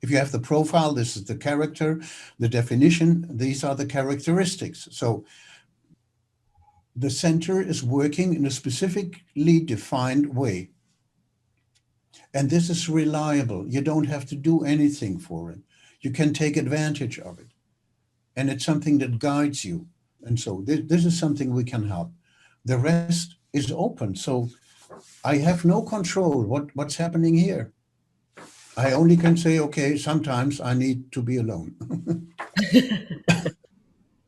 if you have the profile, this is the character, the definition, these are the characteristics. So the center is working in a specifically defined way. And this is reliable. You don't have to do anything for it. You can take advantage of it. And it's something that guides you. And so this is something we can help. The rest is open. So I have no control what's happening here. I only can say, okay, sometimes I need to be alone.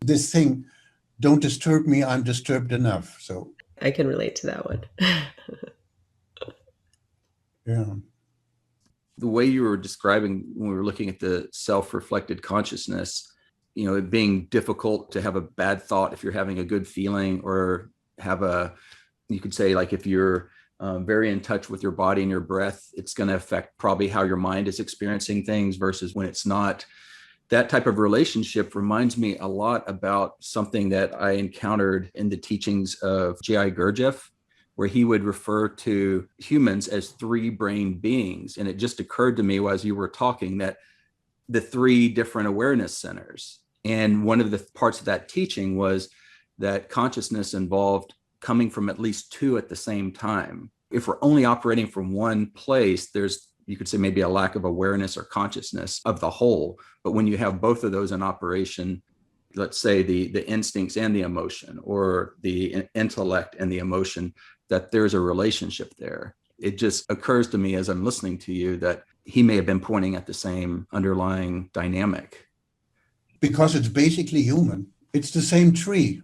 This thing, don't disturb me, I'm disturbed enough. So I can relate to that one. yeah. The way you were describing when we were looking at the self-reflected consciousness, you know, it being difficult to have a bad thought if you're having a good feeling, or you could say, like, if you're very in touch with your body and your breath, it's going to affect probably how your mind is experiencing things versus when it's not. That type of relationship reminds me a lot about something that I encountered in the teachings of J.I. Gurdjieff, where he would refer to humans as three brain beings. And it just occurred to me as you were talking that the three different awareness centers. And one of the parts of that teaching was that consciousness involved coming from at least two at the same time. If we're only operating from one place, you could say maybe a lack of awareness or consciousness of the whole. But when you have both of those in operation, let's say the instincts and the emotion, or the intellect and the emotion, that there's a relationship there. It just occurs to me as I'm listening to you that he may have been pointing at the same underlying dynamic. Because it's basically human. It's the same tree,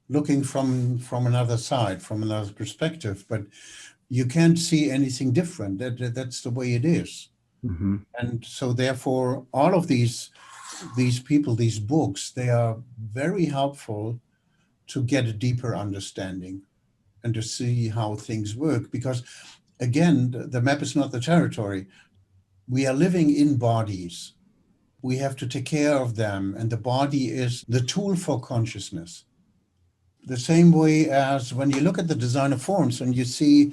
looking from another side, from another perspective, but you can't see anything different. That's the way it is. Mm-hmm. And so therefore, all of these people, these books, they are very helpful to get a deeper understanding and to see how things work. Because again, the map is not the territory. We are living in bodies. We have to take care of them. And the body is the tool for consciousness. The same way as when you look at the design of forms and you see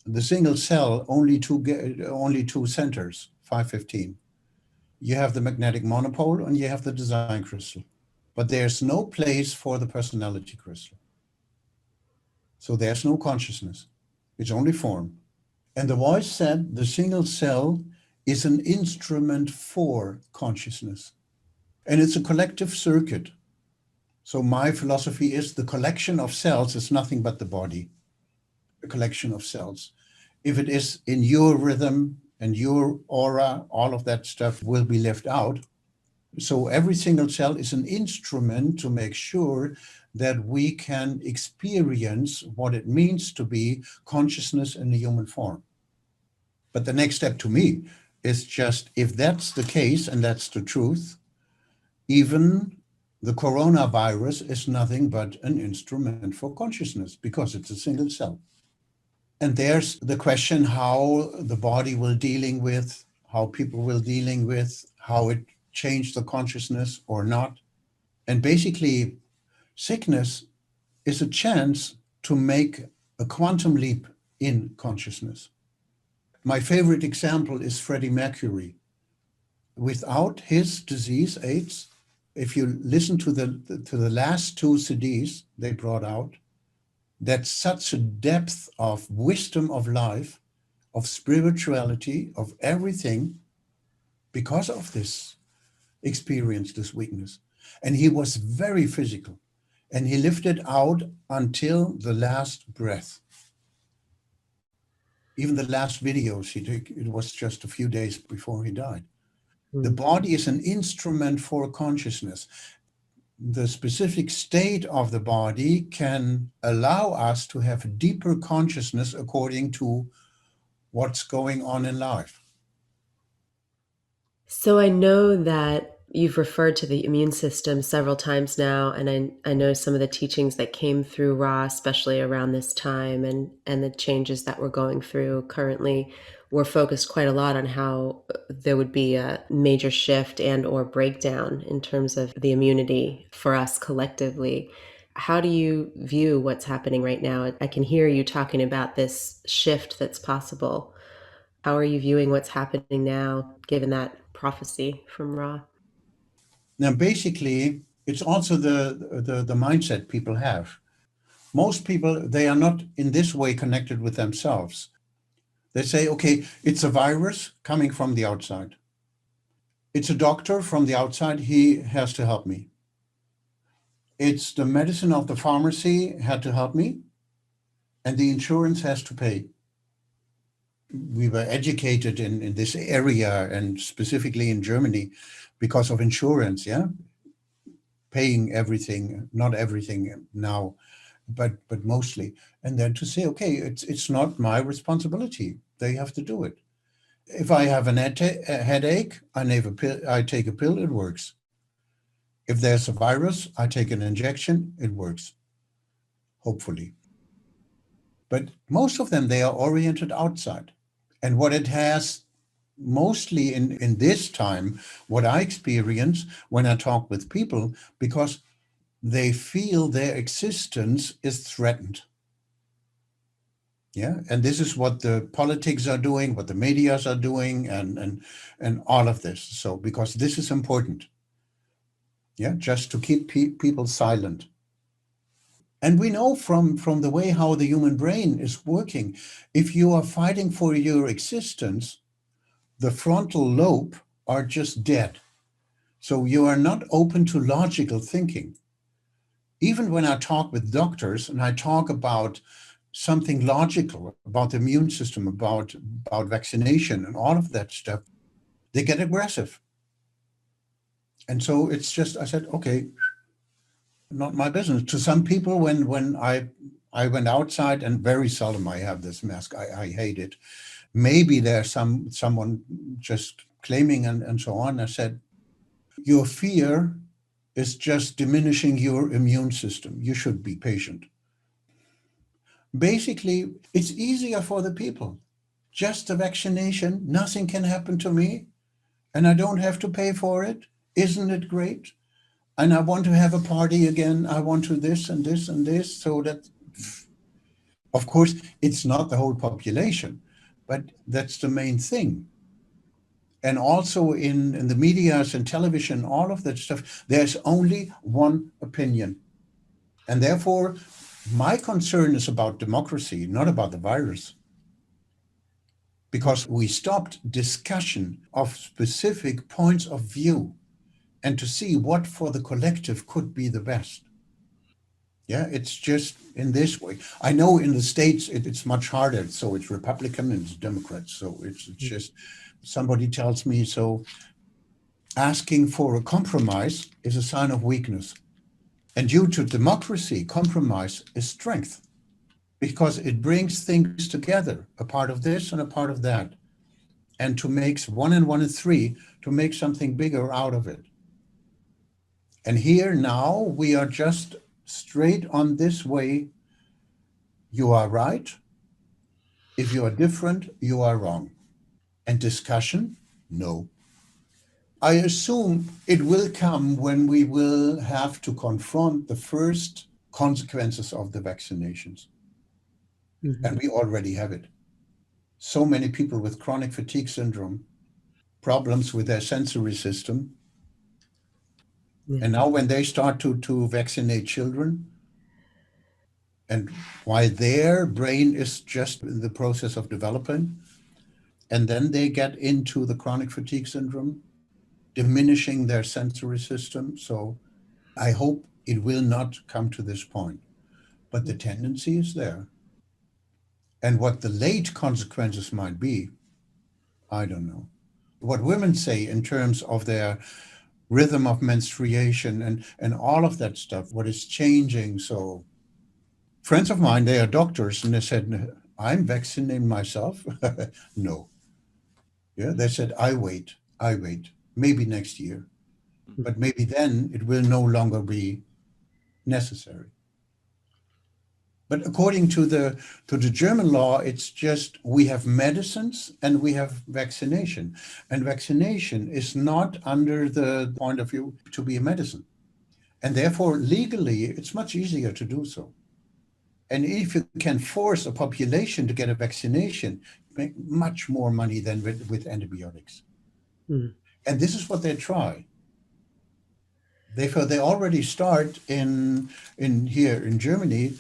the single cell, only two centers, 515. You have the magnetic monopole and you have the design crystal. But there's no place for the personality crystal. So there's no consciousness. It's only form. And the voice said the single cell is an instrument for consciousness. And it's a collective circuit. So my philosophy is the collection of cells is nothing but the body, a collection of cells. If it is in your rhythm and your aura, all of that stuff will be left out. So every single cell is an instrument to make sure that we can experience what it means to be consciousness in the human form. But the next step to me is just, if that's the case and that's the truth, even the coronavirus is nothing but an instrument for consciousness because it's a single cell. And there's the question how the body will dealing with, how people will dealing with, how it changed the consciousness or not. And basically, sickness is a chance to make a quantum leap in consciousness. My favorite example is Freddie Mercury. Without his disease, AIDS, if you listen to the last two CDs they brought out, that's such a depth of wisdom of life, of spirituality, of everything, because of this experience, this weakness. And he was very physical, and he lived it out until the last breath. Even the last videos he took, it was just a few days before he died. The Mm. body is an instrument for consciousness. The specific state of the body can allow us to have deeper consciousness according to what's going on in life. So I know that you've referred to the immune system several times now, and I know some of the teachings that came through Ra, especially around this time, and the changes that we're going through currently were focused quite a lot on how there would be a major shift and or breakdown in terms of the immunity for us collectively. How do you view what's happening right now? I can hear you talking about this shift that's possible. How are you viewing what's happening now, given that prophecy from Ra? Now, basically, it's also the mindset people have. Most people, they are not in this way connected with themselves. They say, okay, it's a virus coming from the outside. It's a doctor from the outside, he has to help me. It's the medicine of the pharmacy had to help me, and the insurance has to pay. We were educated in this area, and specifically in Germany, because of insurance, yeah? Paying everything, not everything now, but mostly. And then to say, okay, it's not my responsibility. They have to do it. If I have a headache, I take a pill, it works. If there's a virus, I take an injection, it works, hopefully. But most of them, they are oriented outside. And what it has mostly in this time, what I experience when I talk with people, because they feel their existence is threatened. Yeah, and this is what the politics are doing, what the medias are doing, and all of this. So because this is important, yeah, just to keep people silent. And we know from the way how the human brain is working, if you are fighting for your existence, the frontal lobe are just dead. So you are not open to logical thinking. Even when I talk with doctors and I talk about something logical, about the immune system, about vaccination and all of that stuff, they get aggressive. And so it's just, I said, okay, not my business. To some people, when I went outside, and very seldom I have this mask, I hate it. Maybe there's someone just claiming and so on. I said, your fear is just diminishing your immune system. You should be patient. Basically, it's easier for the people. Just a vaccination, nothing can happen to me, and I don't have to pay for it. Isn't it great? And I want to have a party again. I want to this and this and this. So that, of course, it's not the whole population, but that's the main thing. And also in the medias and television, all of that stuff, there's only one opinion. And therefore, my concern is about democracy, not about the virus. Because we stopped discussion of specific points of view and to see what for the collective could be the best. Yeah, it's just in this way. I know in the States it's much harder. So it's Republican and it's Democrat. So it's just somebody tells me, so asking for a compromise is a sign of weakness. And due to democracy, compromise is strength because it brings things together, a part of this and a part of that. And to make one and one is three, to make something bigger out of it. And here now we are just straight on this way. You are right. If you are different, you are wrong. And discussion, no. I assume it will come when we will have to confront the first consequences of the vaccinations. Mm-hmm. And we already have it. So many people with chronic fatigue syndrome, problems with their sensory system. Yeah. And now when they start to vaccinate children, and why their brain is just in the process of developing, and then they get into the chronic fatigue syndrome, diminishing their sensory system. So I hope it will not come to this point, but the tendency is there. And what the late consequences might be, I don't know. What women say in terms of their rhythm of menstruation and all of that stuff, what is changing. So friends of mine, they are doctors, and they said, I'm vaccinating myself. No. Yeah, they said, I wait, maybe next year. But maybe then it will no longer be necessary. But according to the German law, it's just we have medicines and we have vaccination. And vaccination is not under the point of view to be a medicine. And therefore, legally, it's much easier to do so. And if you can force a population to get a vaccination, you make much more money than with antibiotics. And this is what they try. They already start in here in Germany.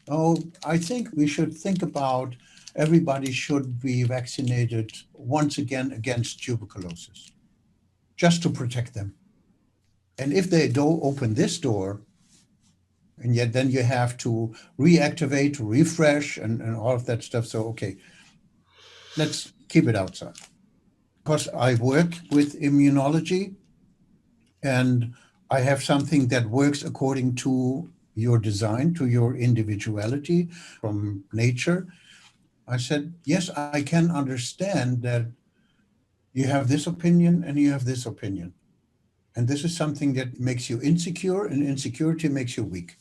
Oh, I think we should think about everybody should be vaccinated once again against tuberculosis, just to protect them. And if they don't open this door, and yet then you have to reactivate, refresh, and all of that stuff. So, okay, let's keep it outside. Because I work with immunology, and I have something that works according to your design, to your individuality from nature. I said, yes, I can understand that you have this opinion and you have this opinion. And this is something that makes you insecure, and insecurity makes you weak.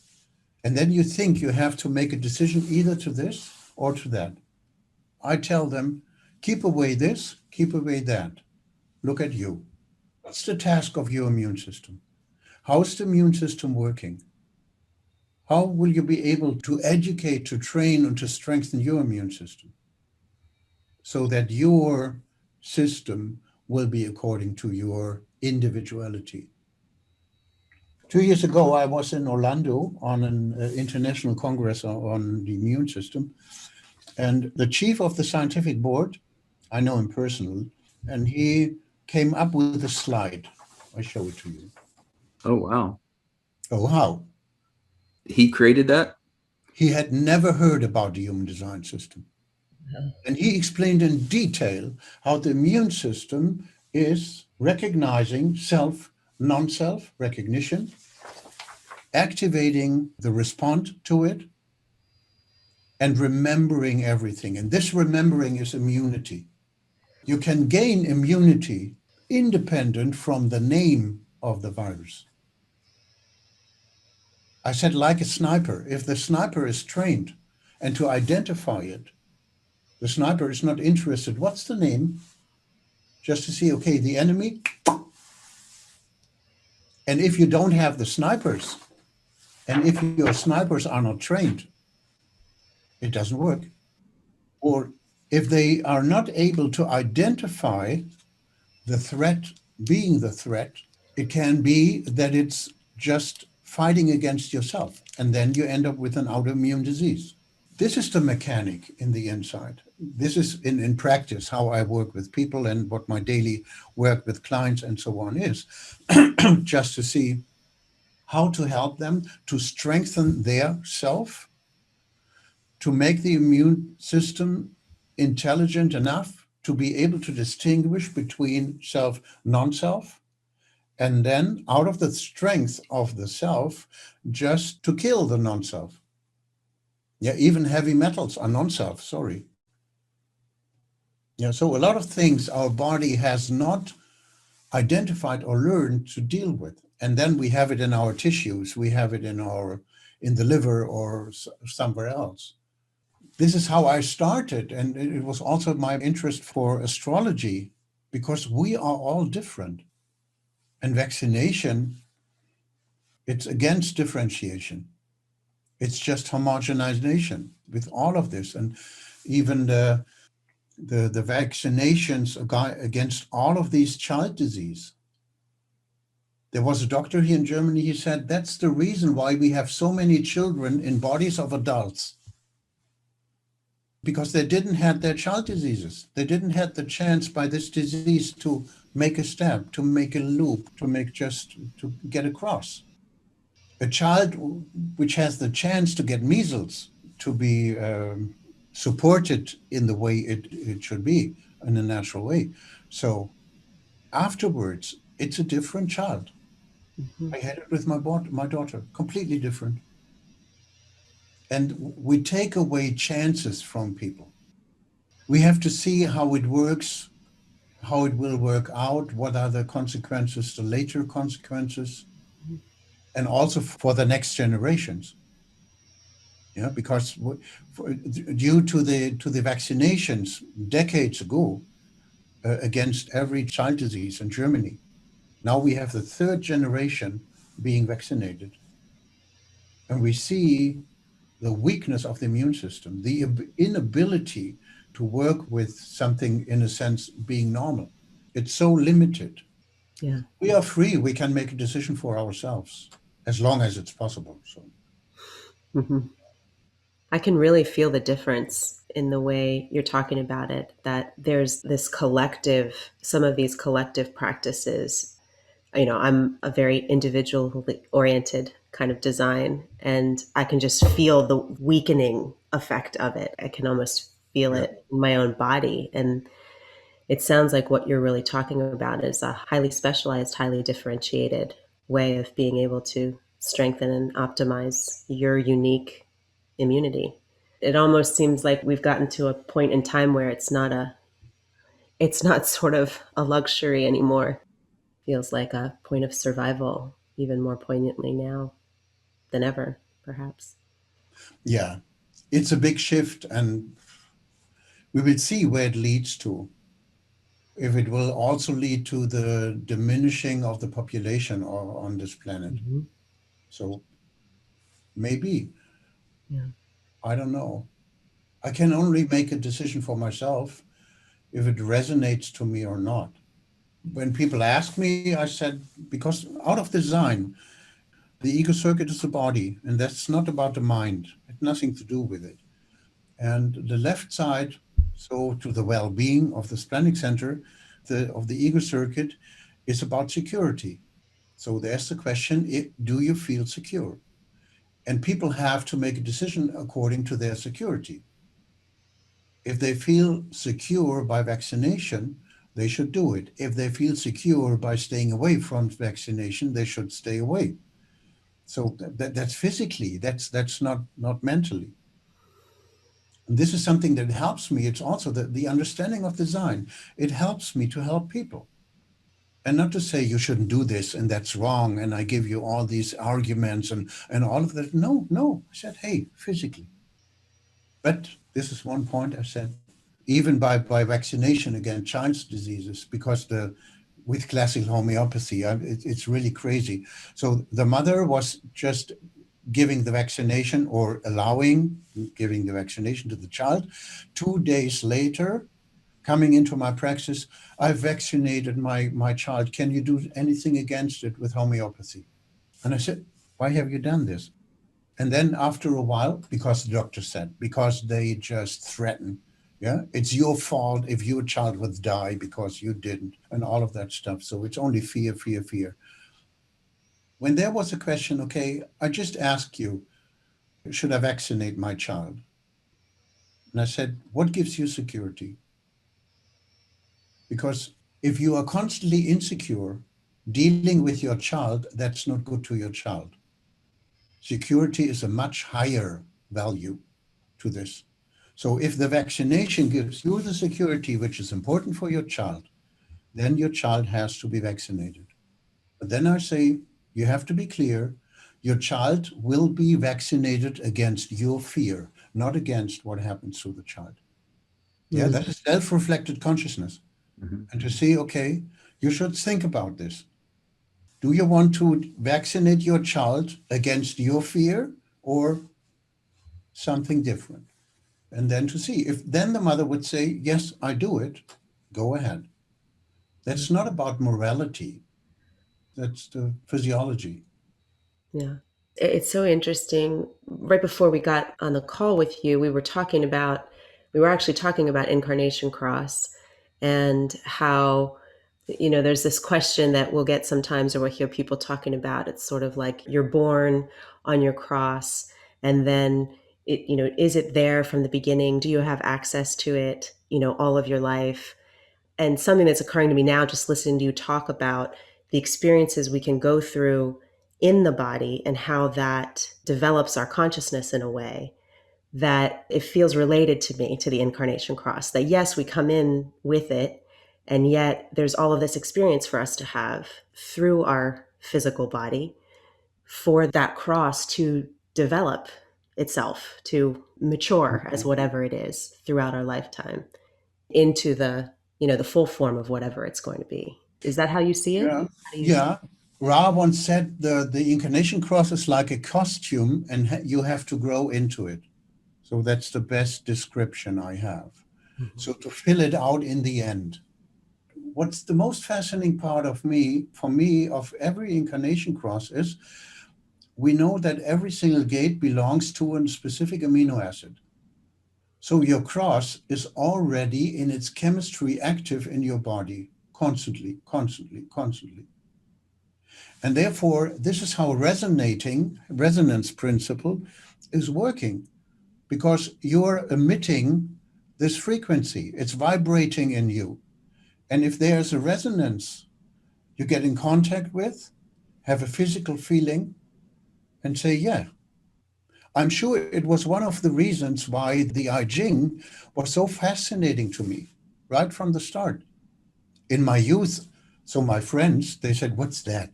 And then you think you have to make a decision either to this or to that. I tell them, keep away this, keep away that. Look at you. What's the task of your immune system? How's the immune system working? How will you be able to educate, to train, and to strengthen your immune system so that your system will be according to your individuality? 2 years ago, I was in Orlando on an international congress on the immune system. And the chief of the scientific board, I know him personally, and he came up with a slide. I show it to you. Oh, wow. Oh, how? He created that? He had never heard about the human design system. And he explained in detail how the immune system is recognizing self, non-self recognition, activating the response to it, and remembering everything. And this remembering is immunity. You can gain immunity independent from the name of the virus. I said, like a sniper, if the sniper is trained and to identify it, the sniper is not interested. What's the name? Just to see, okay, the enemy. And if you don't have the snipers, and if your snipers are not trained, it doesn't work. Or if they are not able to identify the threat being the threat, it can be that it's just fighting against yourself. And then you end up with an autoimmune disease. This is the mechanic in the inside. This is in practice how I work with people and what my daily work with clients and so on is, just to see how to help them to strengthen their self, to make the immune system intelligent enough to be able to distinguish between self, non-self, and then out of the strength of the self, just to kill the non-self. Yeah, even heavy metals are non-self, sorry. Yeah, so a lot of things our body has not identified or learned to deal with. And then we have it in our tissues, we have it in the liver or somewhere else. This is how I started. And it was also my interest for astrology, because we are all different. And vaccination, it's against differentiation. It's just homogenization with all of this. And even the vaccinations against all of these child disease. There was a doctor here in Germany, he said, that's the reason why we have so many children in bodies of adults. Because they didn't have their child diseases. They didn't have the chance by this disease to make a step, to make a loop, to get across. A child which has the chance to get measles, to be support it in the way it should be, in a natural way. So afterwards, it's a different child. Mhm. I had it with my daughter, completely different. And we take away chances from people. We have to see how it works, how it will work out, what are the consequences, the later consequences, and also for the next generations. Yeah, because due to the vaccinations decades ago against every child disease in Germany, now we have the third generation being vaccinated, and we see the weakness of the immune system, the inability to work with something in a sense being normal. It's so limited. Yeah. We are free. We can make a decision for ourselves as long as it's possible. So Mhm. I can really feel the difference in the way you're talking about it, that there's this collective, some of these collective practices. I'm a very individual oriented kind of design, and I can just feel the weakening effect of it. I can almost feel yeah, it in my own body. And it sounds like what you're really talking about is a highly specialized, highly differentiated way of being able to strengthen and optimize your unique immunity. It almost seems like we've gotten to a point in time where it's not sort of a luxury anymore. Feels like a point of survival, even more poignantly now than ever, perhaps. yeah, it's a big shift, and we will see where it leads to. If it will also lead to the diminishing of the population on this planet. Mm-hmm. So maybe, Yeah. I don't know. I can only make a decision for myself if it resonates to me or not. When people ask me, I said, because out of design, the ego circuit is the body, and that's not about the mind. It has nothing to do with it. And the left side, so to the well-being of the splenic center, of the ego circuit, is about security. So there's the question, do you feel secure? And people have to make a decision according to their security. If they feel secure by vaccination, they should do it. If they feel secure by staying away from vaccination, they should stay away. So that's physically, that's not mentally. And this is something that helps me. It's also the understanding of design. It helps me to help people. And not to say you shouldn't do this and that's wrong. And I give you all these arguments and all of that. No, no. I said, hey, physically. But this is one point I said, even by vaccination against child's diseases, because with classical homeopathy, it's really crazy. So the mother was just giving the vaccination or allowing giving the vaccination to the child. 2 days later, coming into my practice, I vaccinated my child. Can you do anything against it with homeopathy? And I said, why have you done this? And then after a while, because the doctor said, because they just threaten, yeah, it's your fault if your child would die because you didn't, and all of that stuff. So it's only fear, fear, fear. When there was a question, okay, I just asked you, should I vaccinate my child? And I said, what gives you security? Because if you are constantly insecure, dealing with your child, that's not good to your child. Security is a much higher value to this. So if the vaccination gives you the security which is important for your child, then your child has to be vaccinated. But then I say, you have to be clear, your child will be vaccinated against your fear, not against what happens to the child. Yeah, Mm. that is self-reflected consciousness. Mm-hmm. And to see, okay, you should think about this. Do you want to vaccinate your child against your fear or something different? And then to see if then the mother would say, yes, I do it, go ahead. That's not about morality. That's the physiology. Yeah. It's so interesting. Right before we got on the call with you, we were actually talking about incarnation cross and how, there's this question that we'll get sometimes, or we'll hear people talking about. It's sort of like you're born on your cross, and then Is it there from the beginning? Do you have access to it, all of your life? And something that's occurring to me now, just listening to you talk about the experiences we can go through in the body and how that develops our consciousness in a way that it feels related to me, to the incarnation cross, that yes, we come in with it, and yet there's all of this experience for us to have through our physical body for that cross to develop itself, to mature as whatever it is throughout our lifetime into the full form of whatever it's going to be. Is that how you see it? Yeah. How do you see Yeah. Ra once said the incarnation cross is like a costume and you have to grow into it. So that's the best description I have. it? So to fill it out in the end. What's the most fascinating part for me, of every incarnation cross is we know that every single gate belongs to a specific amino acid. So your cross is already in its chemistry active in your body constantly, constantly, constantly. And therefore, this is how resonance principle is working, because you're emitting this frequency, it's vibrating in you. And if there's a resonance you get in contact with, have a physical feeling, and say, yeah. I'm sure it was one of the reasons why the I Ching was so fascinating to me right from the start. In my youth, so my friends, they said, what's that?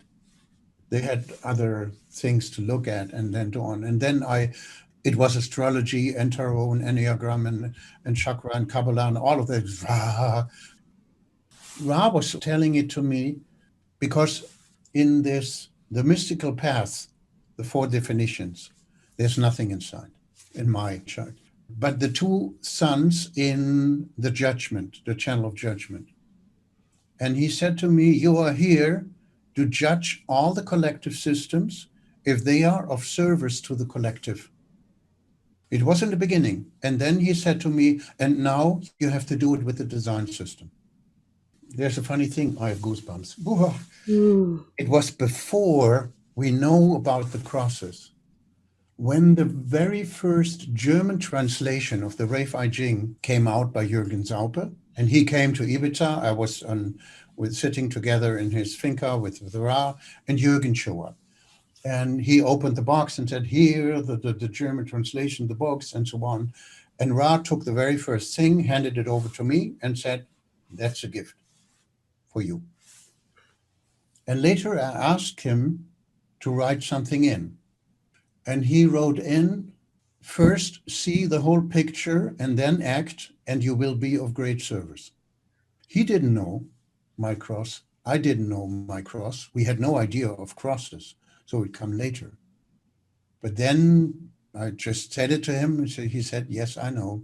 They had other things to look at and then on. And then it was astrology and tarot and enneagram and chakra and Kabbalah and all of that. Ra was telling it to me because in the mystical path, the 4 definitions, there's nothing inside in my chart. But the 2 suns in the judgment, the channel of judgment. And he said to me, you are here to judge all the collective systems if they are of service to the collective. It was in the beginning. And then he said to me, and now you have to do it with the design system. There's a funny thing. I have goosebumps. It was before we know about the crosses. When the very first German translation of the Rave I Ching came out by Jürgen Saupe, and he came to Ibiza, I was sitting together in his finca with Ra, and Jürgen showed up. And he opened the box and said, here, the German translation, the books, and so on. And Ra took the very first thing, handed it over to me, and said, that's a gift for you. And later I asked him to write something in. And he wrote in, first see the whole picture and then act, and you will be of great service. He didn't know my cross. I didn't know my cross. We had no idea of crosses, so it come later. But then I just said it to him, and he said, yes, I know.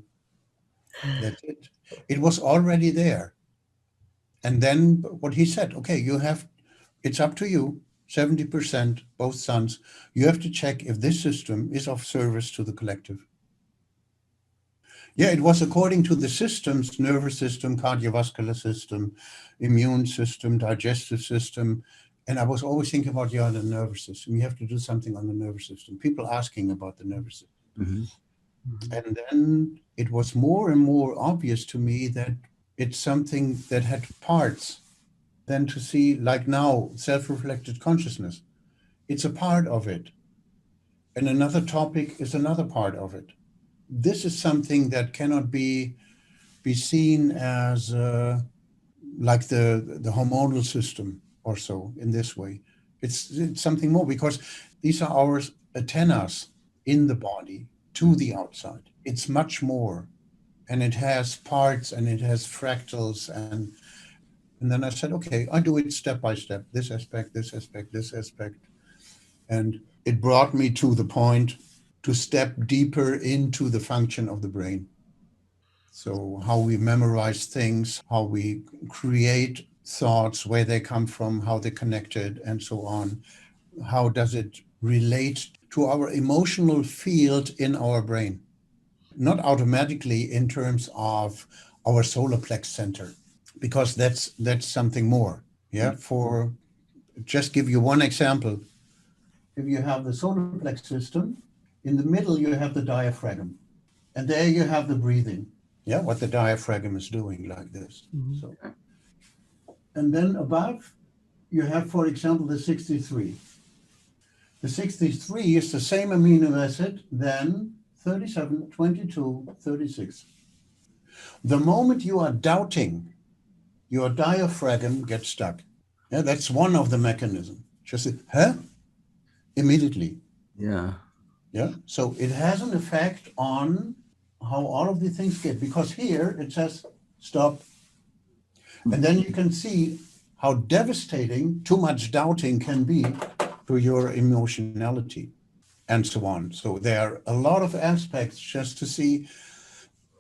That's it. It was already there. And then what he said, okay, it's up to you, 70%, both sons. You have to check if this system is of service to the collective. Yeah, it was according to the systems, nervous system, cardiovascular system, immune system, digestive system. And I was always thinking about, the nervous system. You have to do something on the nervous system. People asking about the nervous system. Mm-hmm. And then it was more and more obvious to me that it's something that had parts. Then to see, like now, self-reflected consciousness, it's a part of it. And another topic is another part of it. This is something that cannot be seen as like the hormonal system or so in this way. It's something more, because these are our antennas in the body to the outside. It's much more. And it has parts and it has fractals. And then I said, okay, I do it step by step, this aspect, this aspect, this aspect. And it brought me to the point to step deeper into the function of the brain. So how we memorize things, how we create thoughts, where they come from, how they're connected, and so on. How does it relate to our emotional field in our brain? Not automatically in terms of our solar plex center, because that's something more. Yeah. For just give you one example, if you have the solar plex system In the middle, you have the diaphragm. And there you have the breathing. Yeah, what the diaphragm is doing like this. Mhm. So, and then above, you have, for example, the 63. The 63 is the same amino acid than 37, 22, 36. The moment you are doubting, your diaphragm gets stuck. Yeah, that's one of the mechanisms. Just, immediately. Yeah. Yeah, so it has an effect on how all of the things get, because here it says stop. And then you can see how devastating too much doubting can be to your emotionality and so on. So there are a lot of aspects just to see.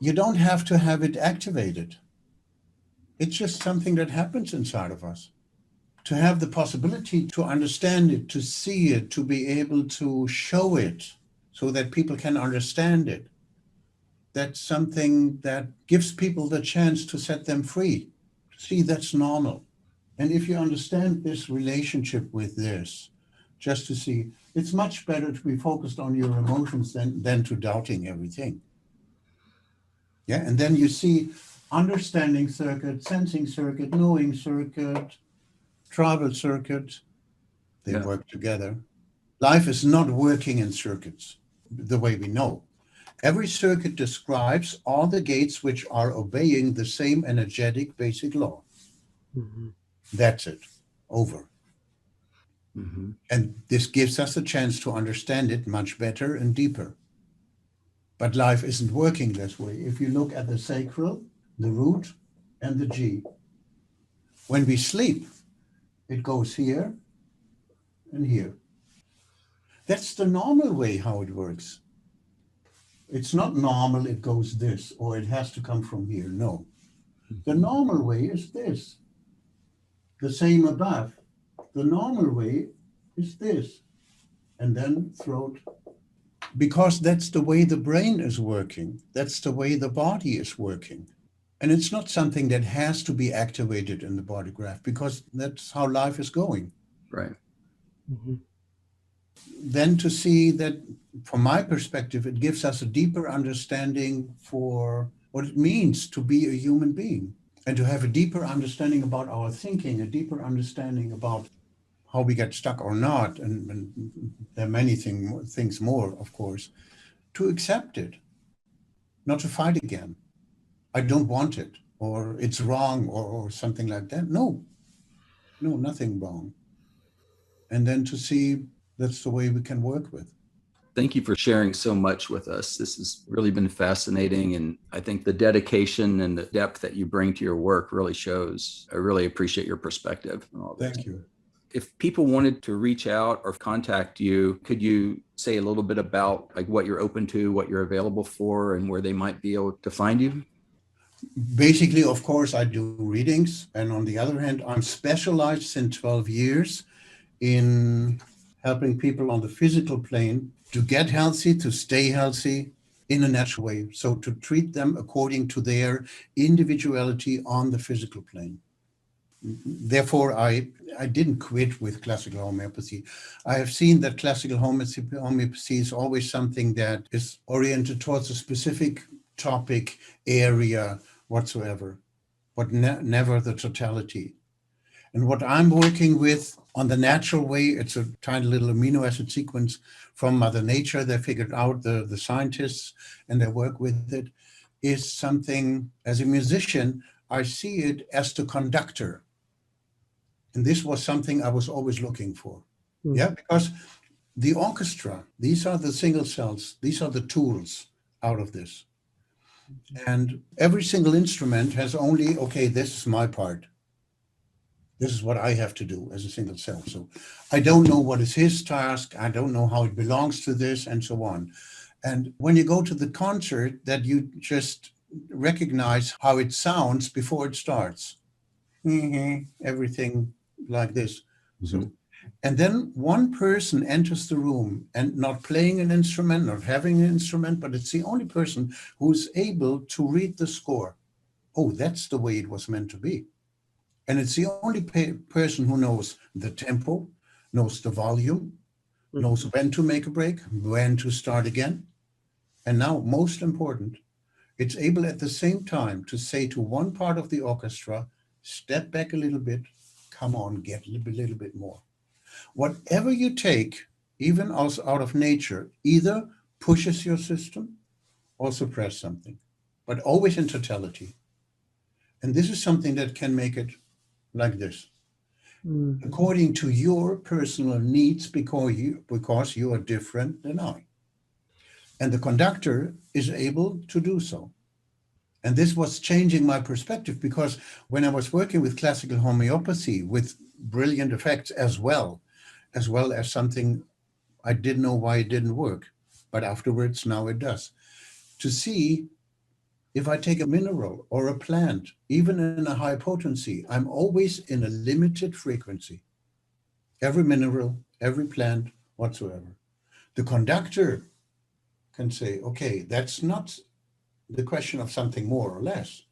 You don't have to have it activated. It's just something that happens inside of us. To have the possibility to understand it, to see it, to be able to show it so that people can understand it. That's something that gives people the chance to set them free. See, that's normal. And if you understand this relationship with this, just to see, it's much better to be focused on your emotions than to doubting everything. Yeah, and then you see understanding circuit, sensing circuit, knowing circuit, tribal circuit, they work together. Life is not working in circuits the way we know. Every circuit describes all the gates which are obeying the same energetic basic law. Mhm. That's it. Over. Mm-hmm. And this gives us a chance to understand it much better and deeper. But life isn't working this way. If you look at the sacral, the root, and the G, when we sleep, it goes here and here. That's the normal way how it works. It's not normal, it goes this, or it has to come from here. No. The normal way is this. The same above. The normal way is this. And then throat. Because that's the way the brain is working. That's the way the body is working. And it's not something that has to be activated in the BodyGraph, because that's how life is going. Right. Mhm. Then to see that, from my perspective, it gives us a deeper understanding for what it means to be a human being, and to have a deeper understanding about our thinking, a deeper understanding about how we get stuck or not. And there are many things more, of course, to accept it, not to fight again. I don't want it, or it's wrong, or something like that. No, nothing wrong. And then to see that's the way we can work with. Thank you for sharing so much with us. This has really been fascinating. And I think the dedication and the depth that you bring to your work really shows. I really appreciate your perspective on all this. Thank you. If people wanted to reach out or contact you, could you say a little bit about like what you're open to, what you're available for, and where they might be able to find you? Basically, of course, I do readings. And on the other hand, I'm specialized since 12 years in helping people on the physical plane to get healthy, to stay healthy in a natural way. So to treat them according to their individuality on the physical plane. Therefore, I didn't quit with classical homeopathy. I have seen that classical homeopathy is always something that is oriented towards a specific topic, area, whatsoever, but never the totality. And what I'm working with on the natural way, it's a tiny little amino acid sequence from Mother Nature. They figured out, the scientists, and they work with it, is something, as a musician, I see it as the conductor. And this was something I was always looking for. Mm. Yeah, because the orchestra, these are the single cells, these are the tools out of this. And every single instrument has only, okay, this is my part. This is what I have to do as a single cell. So I don't know what is his task. I don't know how it belongs to this, and so on. And when you go to the concert, that you just recognize how it sounds before it starts. Everything like this. So, and then one person enters the room and not playing an instrument, not having an instrument, but it's the only person who's able to read the score. Oh, that's the way it was meant to be. And it's the only person who knows the tempo, knows the volume, knows when to make a break, when to start again. And now, most important, it's able at the same time to say to one part of the orchestra, step back a little bit, come on, get a little bit more. Whatever you take, even out of nature, either pushes your system or suppress something, but always in totality. And this is something that can make it like this. According to your personal needs, because you are different than I. And the conductor is able to do so. And this was changing my perspective, because when I was working with classical homeopathy with brilliant effects as well as something I didn't know why it didn't work, but afterwards now it does. To see if I take a mineral or a plant, even in a high potency, I'm always in a limited frequency. Every mineral, every plant, whatsoever. The conductor can say, okay, that's not the question of something more or less.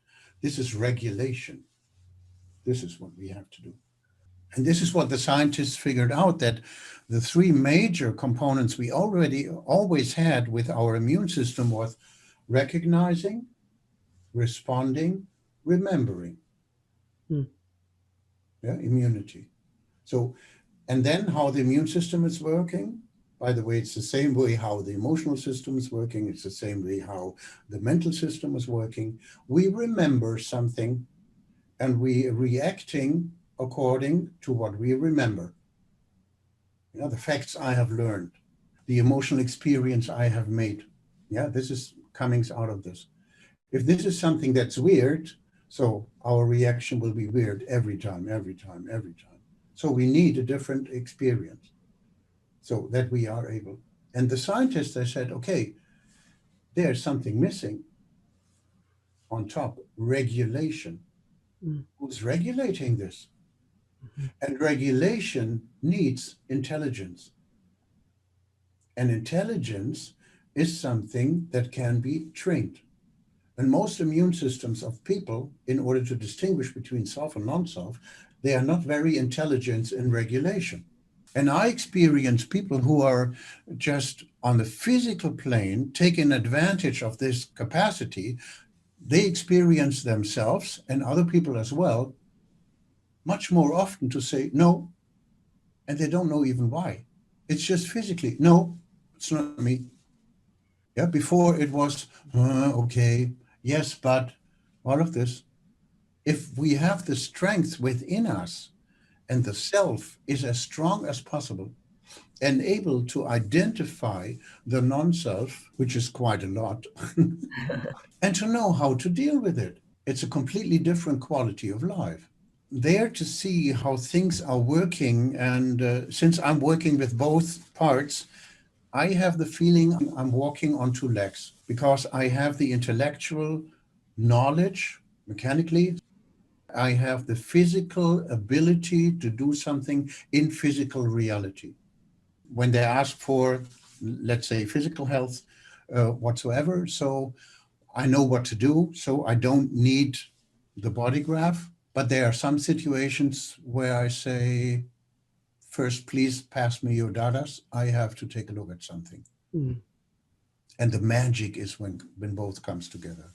This is regulation. This is what we have to do. And this is what the scientists figured out, that the three major components we already always had with our immune system was recognizing, responding, remembering. Yeah, immunity. So, and then how the immune system is working. By the way, it's the same way how the emotional system is working. It's the same way how the mental system is working. We remember something and we are reacting according to what we remember. You know, the facts I have learned, the emotional experience I have made. Yeah, this is coming out of this. If this is something that's weird, so our reaction will be weird every time. So we need a different experience so that we are able. And the scientists, they said, okay, there's something missing on top, regulation. Who's regulating this? And regulation needs intelligence. And intelligence is something that can be trained. And most immune systems of people, in order to distinguish between self and non-self, they are not very intelligent in regulation. And I experience people who are just on the physical plane, taking advantage of this capacity. They experience themselves and other people as well, much more often to say no, and they don't know even why. It's just physically, no, it's not me. Yeah, before it was, okay, yes, but all of this. If we have the strength within us and the self is as strong as possible and able to identify the non-self, which is quite a lot, and to know how to deal with it, it's a completely different quality of life. There to see how things are working, and since I'm working with both parts, I have the feeling I'm walking on two legs, because I have the intellectual knowledge mechanically. I have the physical ability to do something in physical reality. When they ask for, let's say, physical health whatsoever, so I know what to do, so I don't need the BodyGraph. But there are some situations where I say, first, please pass me your datas. I have to take a look at something. And the magic is when both comes together.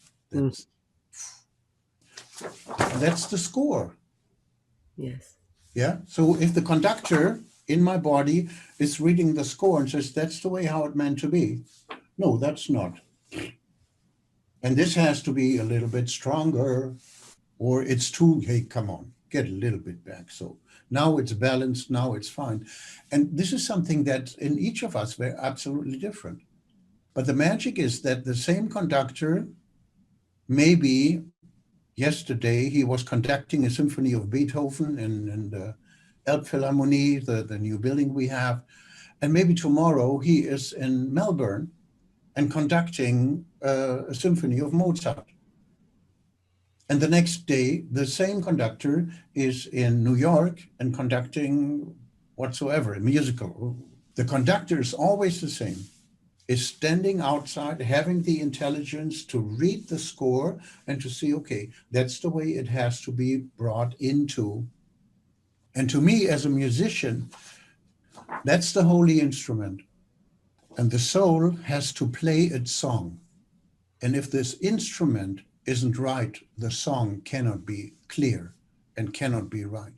That's the score. Yes. Yeah. So if the conductor in my body is reading the score and says, that's the way how it meant to be. No, that's not. And this has to be a little bit stronger, or it's too, hey, come on, get a little bit back. So now it's balanced, now it's fine. And this is something that in each of us, we're absolutely different. But the magic is that the same conductor, maybe yesterday he was conducting a symphony of Beethoven in the Elbphilharmonie, the new building we have. And maybe tomorrow he is in Melbourne and conducting a symphony of Mozart. And the next day, the same conductor is in New York and conducting whatsoever, a musical. The conductor is always the same, is standing outside, having the intelligence to read the score and to see, okay, that's the way it has to be brought into. And to me, as a musician, That's the holy instrument. And the soul has to play its song. And if this instrument isn't right, the song cannot be clear and cannot be right.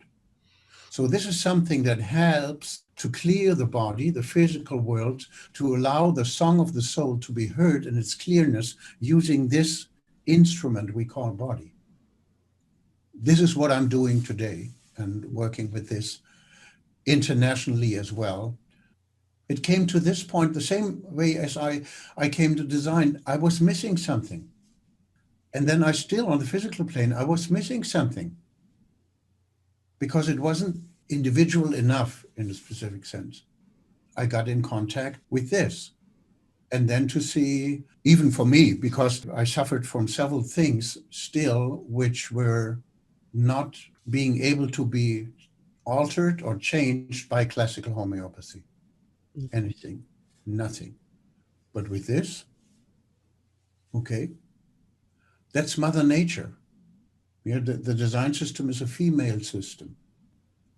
So this is something that helps to clear the body, the physical world, to allow the song of the soul to be heard in its clearness using this instrument we call body. This is what I'm doing today and working with this internationally as well. It came to this point the same way as I came to design. I was missing something. And then I still, on the physical plane, I was missing something because it wasn't individual enough in a specific sense. I got in contact with this. And then to see, even for me, because I suffered from several things still, which were not being able to be altered or changed by classical homeopathy. Anything, nothing. But with this, okay, that's Mother Nature. Yeah, the design system is a female system.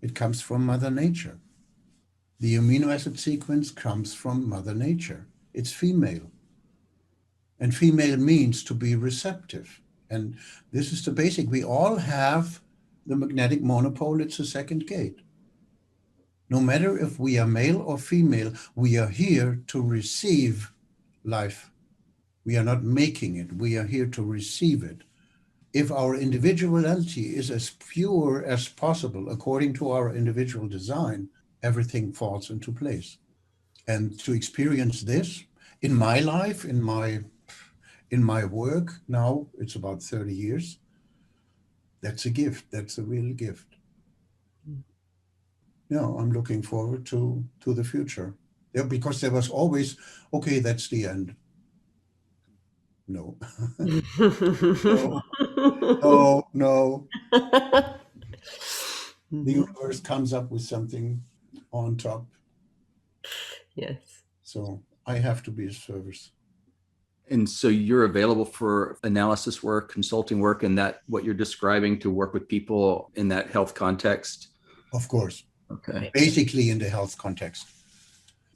It comes from Mother Nature. The amino acid sequence comes from Mother Nature. It's female. And female means to be receptive. And this is the basic. We all have the magnetic monopole. It's a second gate. No matter if we are male or female, we are here to receive life. We are not making it. We are here to receive it. If our individuality is as pure as possible, according to our individual design, everything falls into place. And to experience this in my life, in my work now, it's about 30 years. That's a gift. That's a real gift. I'm looking forward to the future. Yeah, because there was always, okay, that's the end. No. No. The universe comes up with something on top. Yes. So I have to be of service. And so you're available for analysis work, consulting work, and that what you're describing to work with people in that health context? Of course. Okay. Basically in the health context.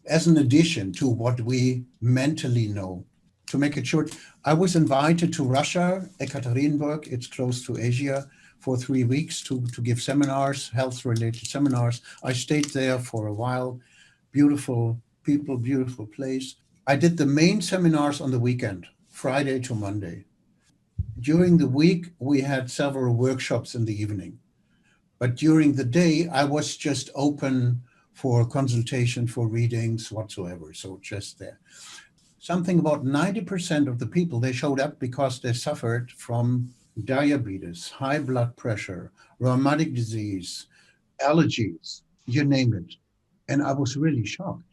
As an addition to what we mentally know. To make it short, I was invited to Russia, Ekaterinburg, it's close to Asia, for 3 weeks to give seminars, health-related seminars. I stayed there for a while. Beautiful people, beautiful place. I did the main seminars on the weekend, Friday to Monday. During the week, we had several workshops in the evening. But during the day, I was just open for consultation, for readings, whatsoever. So just there. Something about 90% of the people, they showed up because they suffered from diabetes, high blood pressure, rheumatic disease, allergies, you name it. And I was really shocked.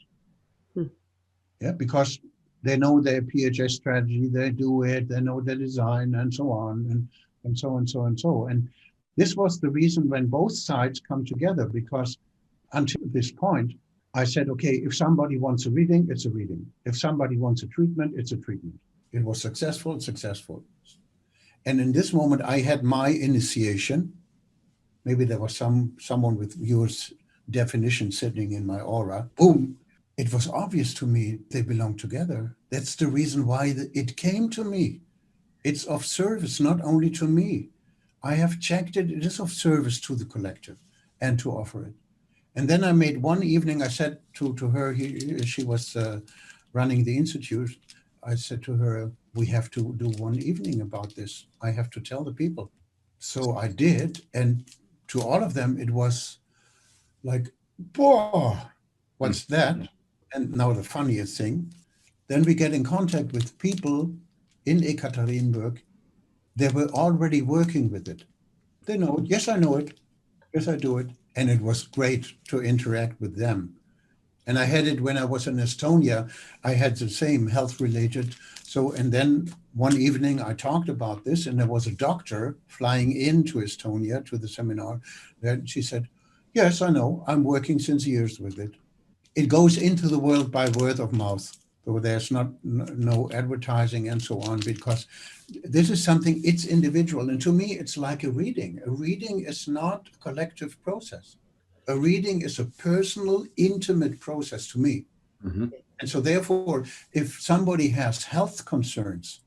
Yeah, because they know their PHS strategy, they do it, they know their design and so on, and so and so and so. And this was the reason when both sides come together, because until this point, I said, okay, if somebody wants a reading, it's a reading. If somebody wants a treatment, it's a treatment. It was successful, it's successful. And in this moment, I had my initiation. Maybe there was someone with your definition sitting in my aura. Boom. It was obvious to me they belong together. That's the reason why it came to me. It's of service, not only to me. I have checked it. It is of service to the collective and to offer it. And then I made one evening, I said to her, she was running the institute. I said to her, we have to do one evening about this. I have to tell the people. So I did. And to all of them, it was like, whoa, what's that? And now the funniest thing, then we get in contact with people in Ekaterinburg. They were already working with it. They know it. Yes, I know it. Yes, I do it. And it was great to interact with them. And I had it when I was in Estonia. I had the same health related. So, and then one evening I talked about this, and there was a doctor flying into Estonia to the seminar. And she said, yes, I know. I'm working since years with it. It goes into the world by word of mouth. So there's no advertising and so on, because this is something, it's individual. And to me, it's like a reading. A reading is not a collective process. A reading is a personal, intimate process to me. Mhm. And so therefore, if somebody has health concerns,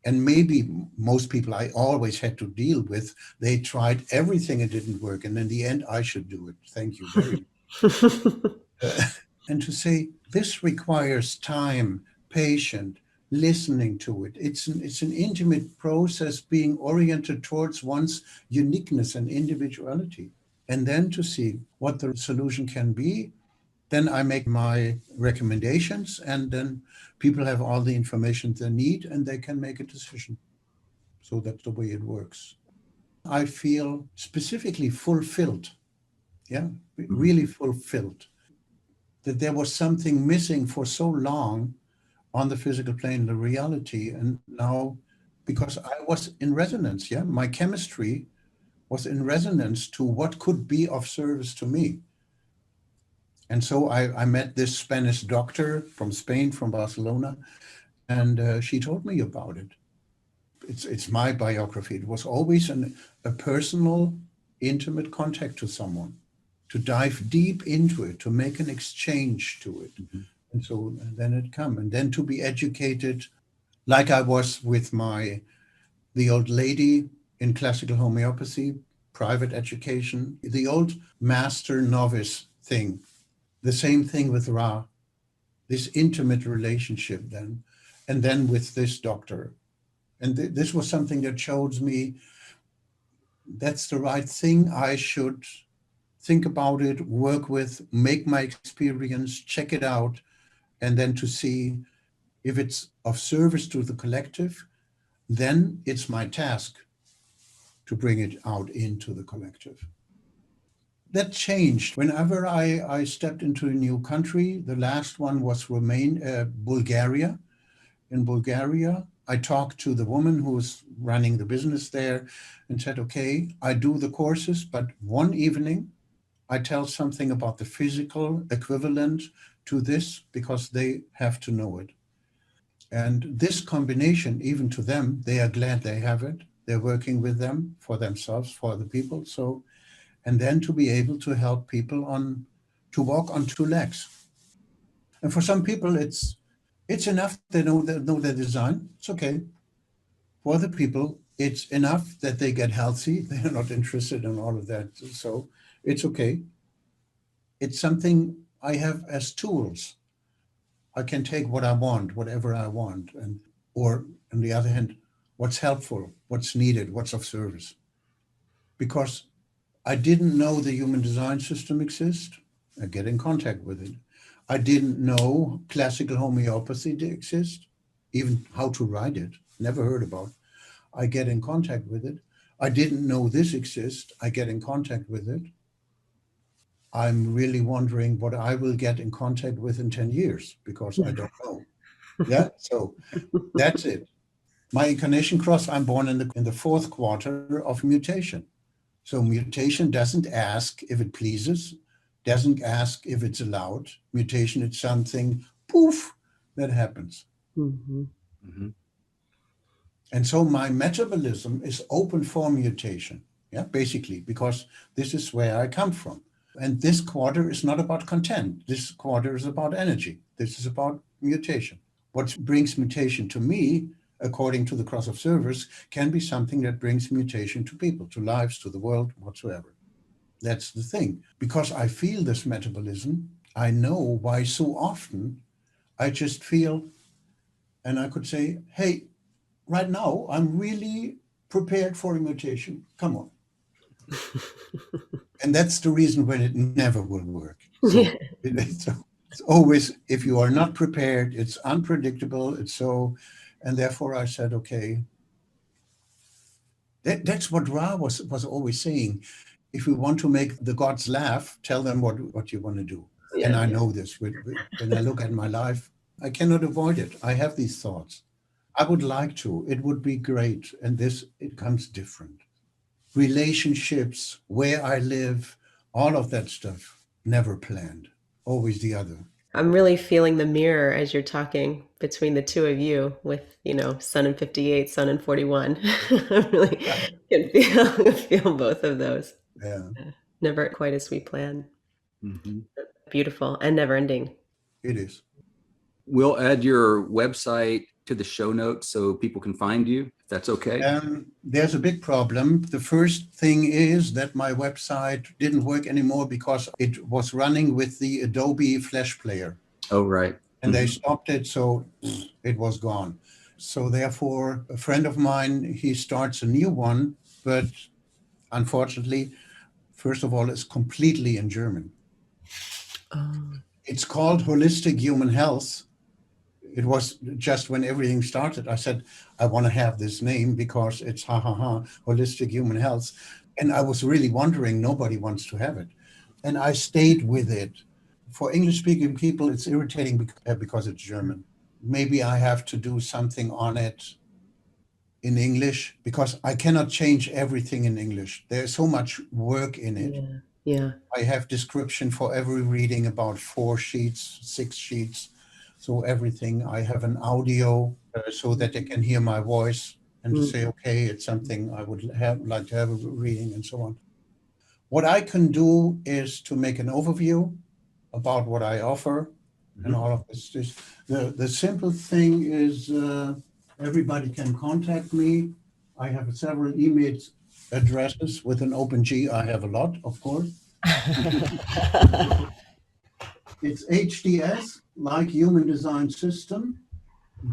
and maybe most people I always had to deal with, they tried everything, it didn't work. And in the end, I should do it. Thank you very much. And to say, this requires time, patience, listening to it. It's an intimate process being oriented towards one's uniqueness and individuality. And then to see what the solution can be. Then I make my recommendations, and then people have all the information they need and they can make a decision. So that's the way it works. I feel specifically fulfilled. Yeah, really fulfilled. That there was something missing for so long on the physical plane, the reality. And now, because I was in resonance, yeah, my chemistry was in resonance to what could be of service to me. And so I met this Spanish doctor from Spain, from Barcelona, and she told me about it. It's my biography. It was always a personal, intimate contact to someone, to dive deep into it, to make an exchange to it. Mm-hmm. And so then it come, and then to be educated, like I was with the old lady in classical homeopathy, private education, the old master novice thing. The same thing with Ra, this intimate relationship then, and then with this doctor. And this was something that showed me that's the right thing. I should think about it, work with, make my experience, check it out, and then to see if it's of service to the collective, then it's my task to bring it out into the collective. That changed whenever I stepped into a new country. The last one was Bulgaria. In Bulgaria, I talked to the woman who was running the business there and said, okay, I do the courses, but one evening I tell something about the physical equivalent to this because they have to know it. And this combination, even to them, they are glad they have it. They're working with them for themselves, for the people. So, and then to be able to help people to walk on two legs. And for some people, it's enough they know their design. It's okay. For other people, it's enough that they get healthy. They're not interested in all of that. So it's okay. It's something I have as tools. I can take what I want, whatever I want, or on the other hand, what's helpful, what's needed, what's of service. Because I didn't know the human design system exists. I get in contact with it. I didn't know classical homeopathy exists, even how to write it, never heard about. I get in contact with it. I didn't know this exists. I get in contact with it. I'm really wondering what I will get in contact with in 10 years because I don't know. Yeah, so that's it. My incarnation cross, I'm born in the fourth quarter of mutation. So mutation doesn't ask if it pleases, doesn't ask if it's allowed. Mutation is something, poof, that happens. Mm-hmm. Mm-hmm. And so my metabolism is open for mutation, yeah, basically, because this is where I come from. And this quarter is not about content. This quarter is about energy. This is about mutation. What brings mutation to me, according to the cross of service, can be something that brings mutation to people, to lives, to the world, whatsoever. That's the thing. Because I feel this metabolism, I know why so often I just feel, and I could say, hey, right now, I'm really prepared for a mutation. Come on. And that's the reason when it never will work. So it's always, if you are not prepared, it's unpredictable. And therefore I said, okay, that's what Ra was always saying. If you want to make the gods laugh, tell them what you want to do. Yeah. And I know this. When I look at my life, I cannot avoid it. I have these thoughts. I would like to. It would be great. And it comes different. Relationships, where I live, all of that stuff, never planned. Always the other. I'm really feeling the mirror as you're talking between the two of you with, Sun in 58, Sun in 41. I really can feel both of those. Yeah. Never quite as we planned. Mhm. Beautiful and never ending. It is. We'll add your website to the show notes so people can find you, if that's okay. There's a big problem. The first thing is that my website didn't work anymore because it was running with the Adobe Flash Player. Oh, right. And they stopped it, so it was gone. So therefore, a friend of mine, he starts a new one, but unfortunately, first of all, it's completely in German. Oh, It's called Holistic Human Health. It was just when everything started, I said, I want to have this name because it's holistic human health. And I was really wondering, nobody wants to have it. And I stayed with it. For English speaking people, it's irritating because it's German. Maybe I have to do something on it in English because I cannot change everything in English. There's so much work in it. yeah. Yeah. I have description for every reading, about 4 sheets, 6 sheets. So everything. I have an audio so that they can hear my voice and to say, okay, it's something I would like to have a reading and so on. What I can do is to make an overview about what I offer and all of this. The simple thing is everybody can contact me. I have several email addresses. With an OpenG, I have a lot, of course. It's HDS, like Human Design System,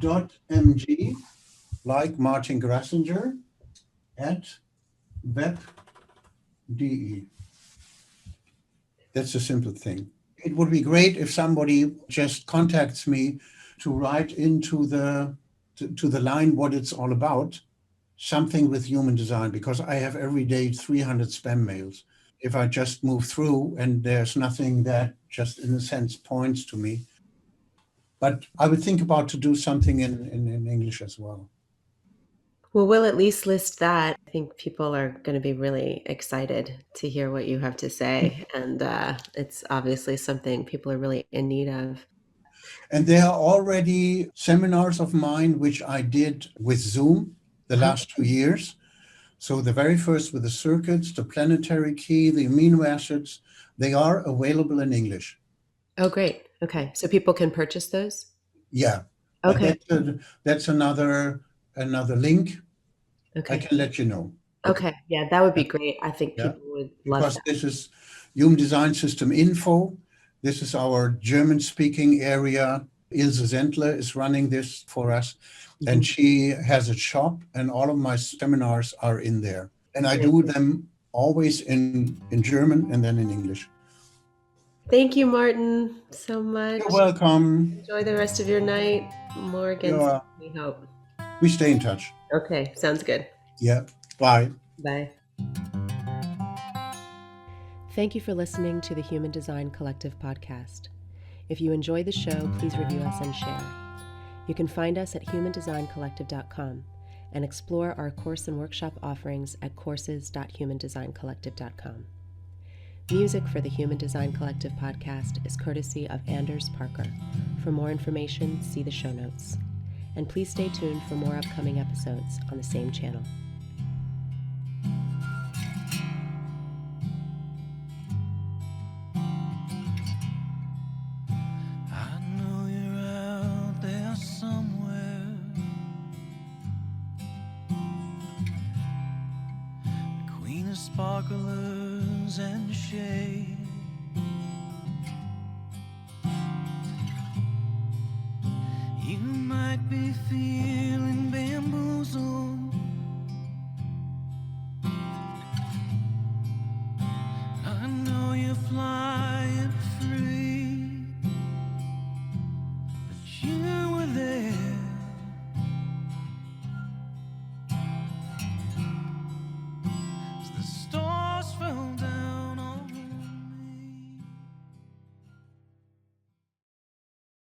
.mg, like Martin Grassinger, at web.de. That's a simple thing. It would be great if somebody just contacts me to write into the line what it's all about, something with human design, because I have every day 300 spam mails. If I just move through and there's nothing that just in a sense points to me. But I would think about to do something in English as well. Well, we'll at least list that. I think people are going to be really excited to hear what you have to say. And it's obviously something people are really in need of. And there are already seminars of mine, which I did with Zoom the last 2 years. So the very first with the circuits, the planetary key, the amino acids, they are available in English. Oh, great. Okay. So people can purchase those? Yeah. Okay. That's another link. Okay. I can let you know. Okay. Yeah, that would be great. I think Yeah. people would love Because that. this is Human Design System Info. This is our German-speaking area. Ilse Sendler is running this for us. And she has a shop, and all of my seminars are in there. And I do them always in German and then in English. Thank you, Martin, so much. You're welcome. Enjoy the rest of your night. More against, we hope. We stay in touch. Okay, sounds good. Yeah. Bye. Bye. Thank you for listening to the Human Design Collective podcast. If you enjoy the show, please review us and share. You can find us at humandesigncollective.com and explore our course and workshop offerings at courses.humandesigncollective.com. Music for the Human Design Collective podcast is courtesy of Anders Parker. For more information, see the show notes. And please stay tuned for more upcoming episodes on the same channel. I know you're out there somewhere, the queen of sparklers and shade. You might be feeling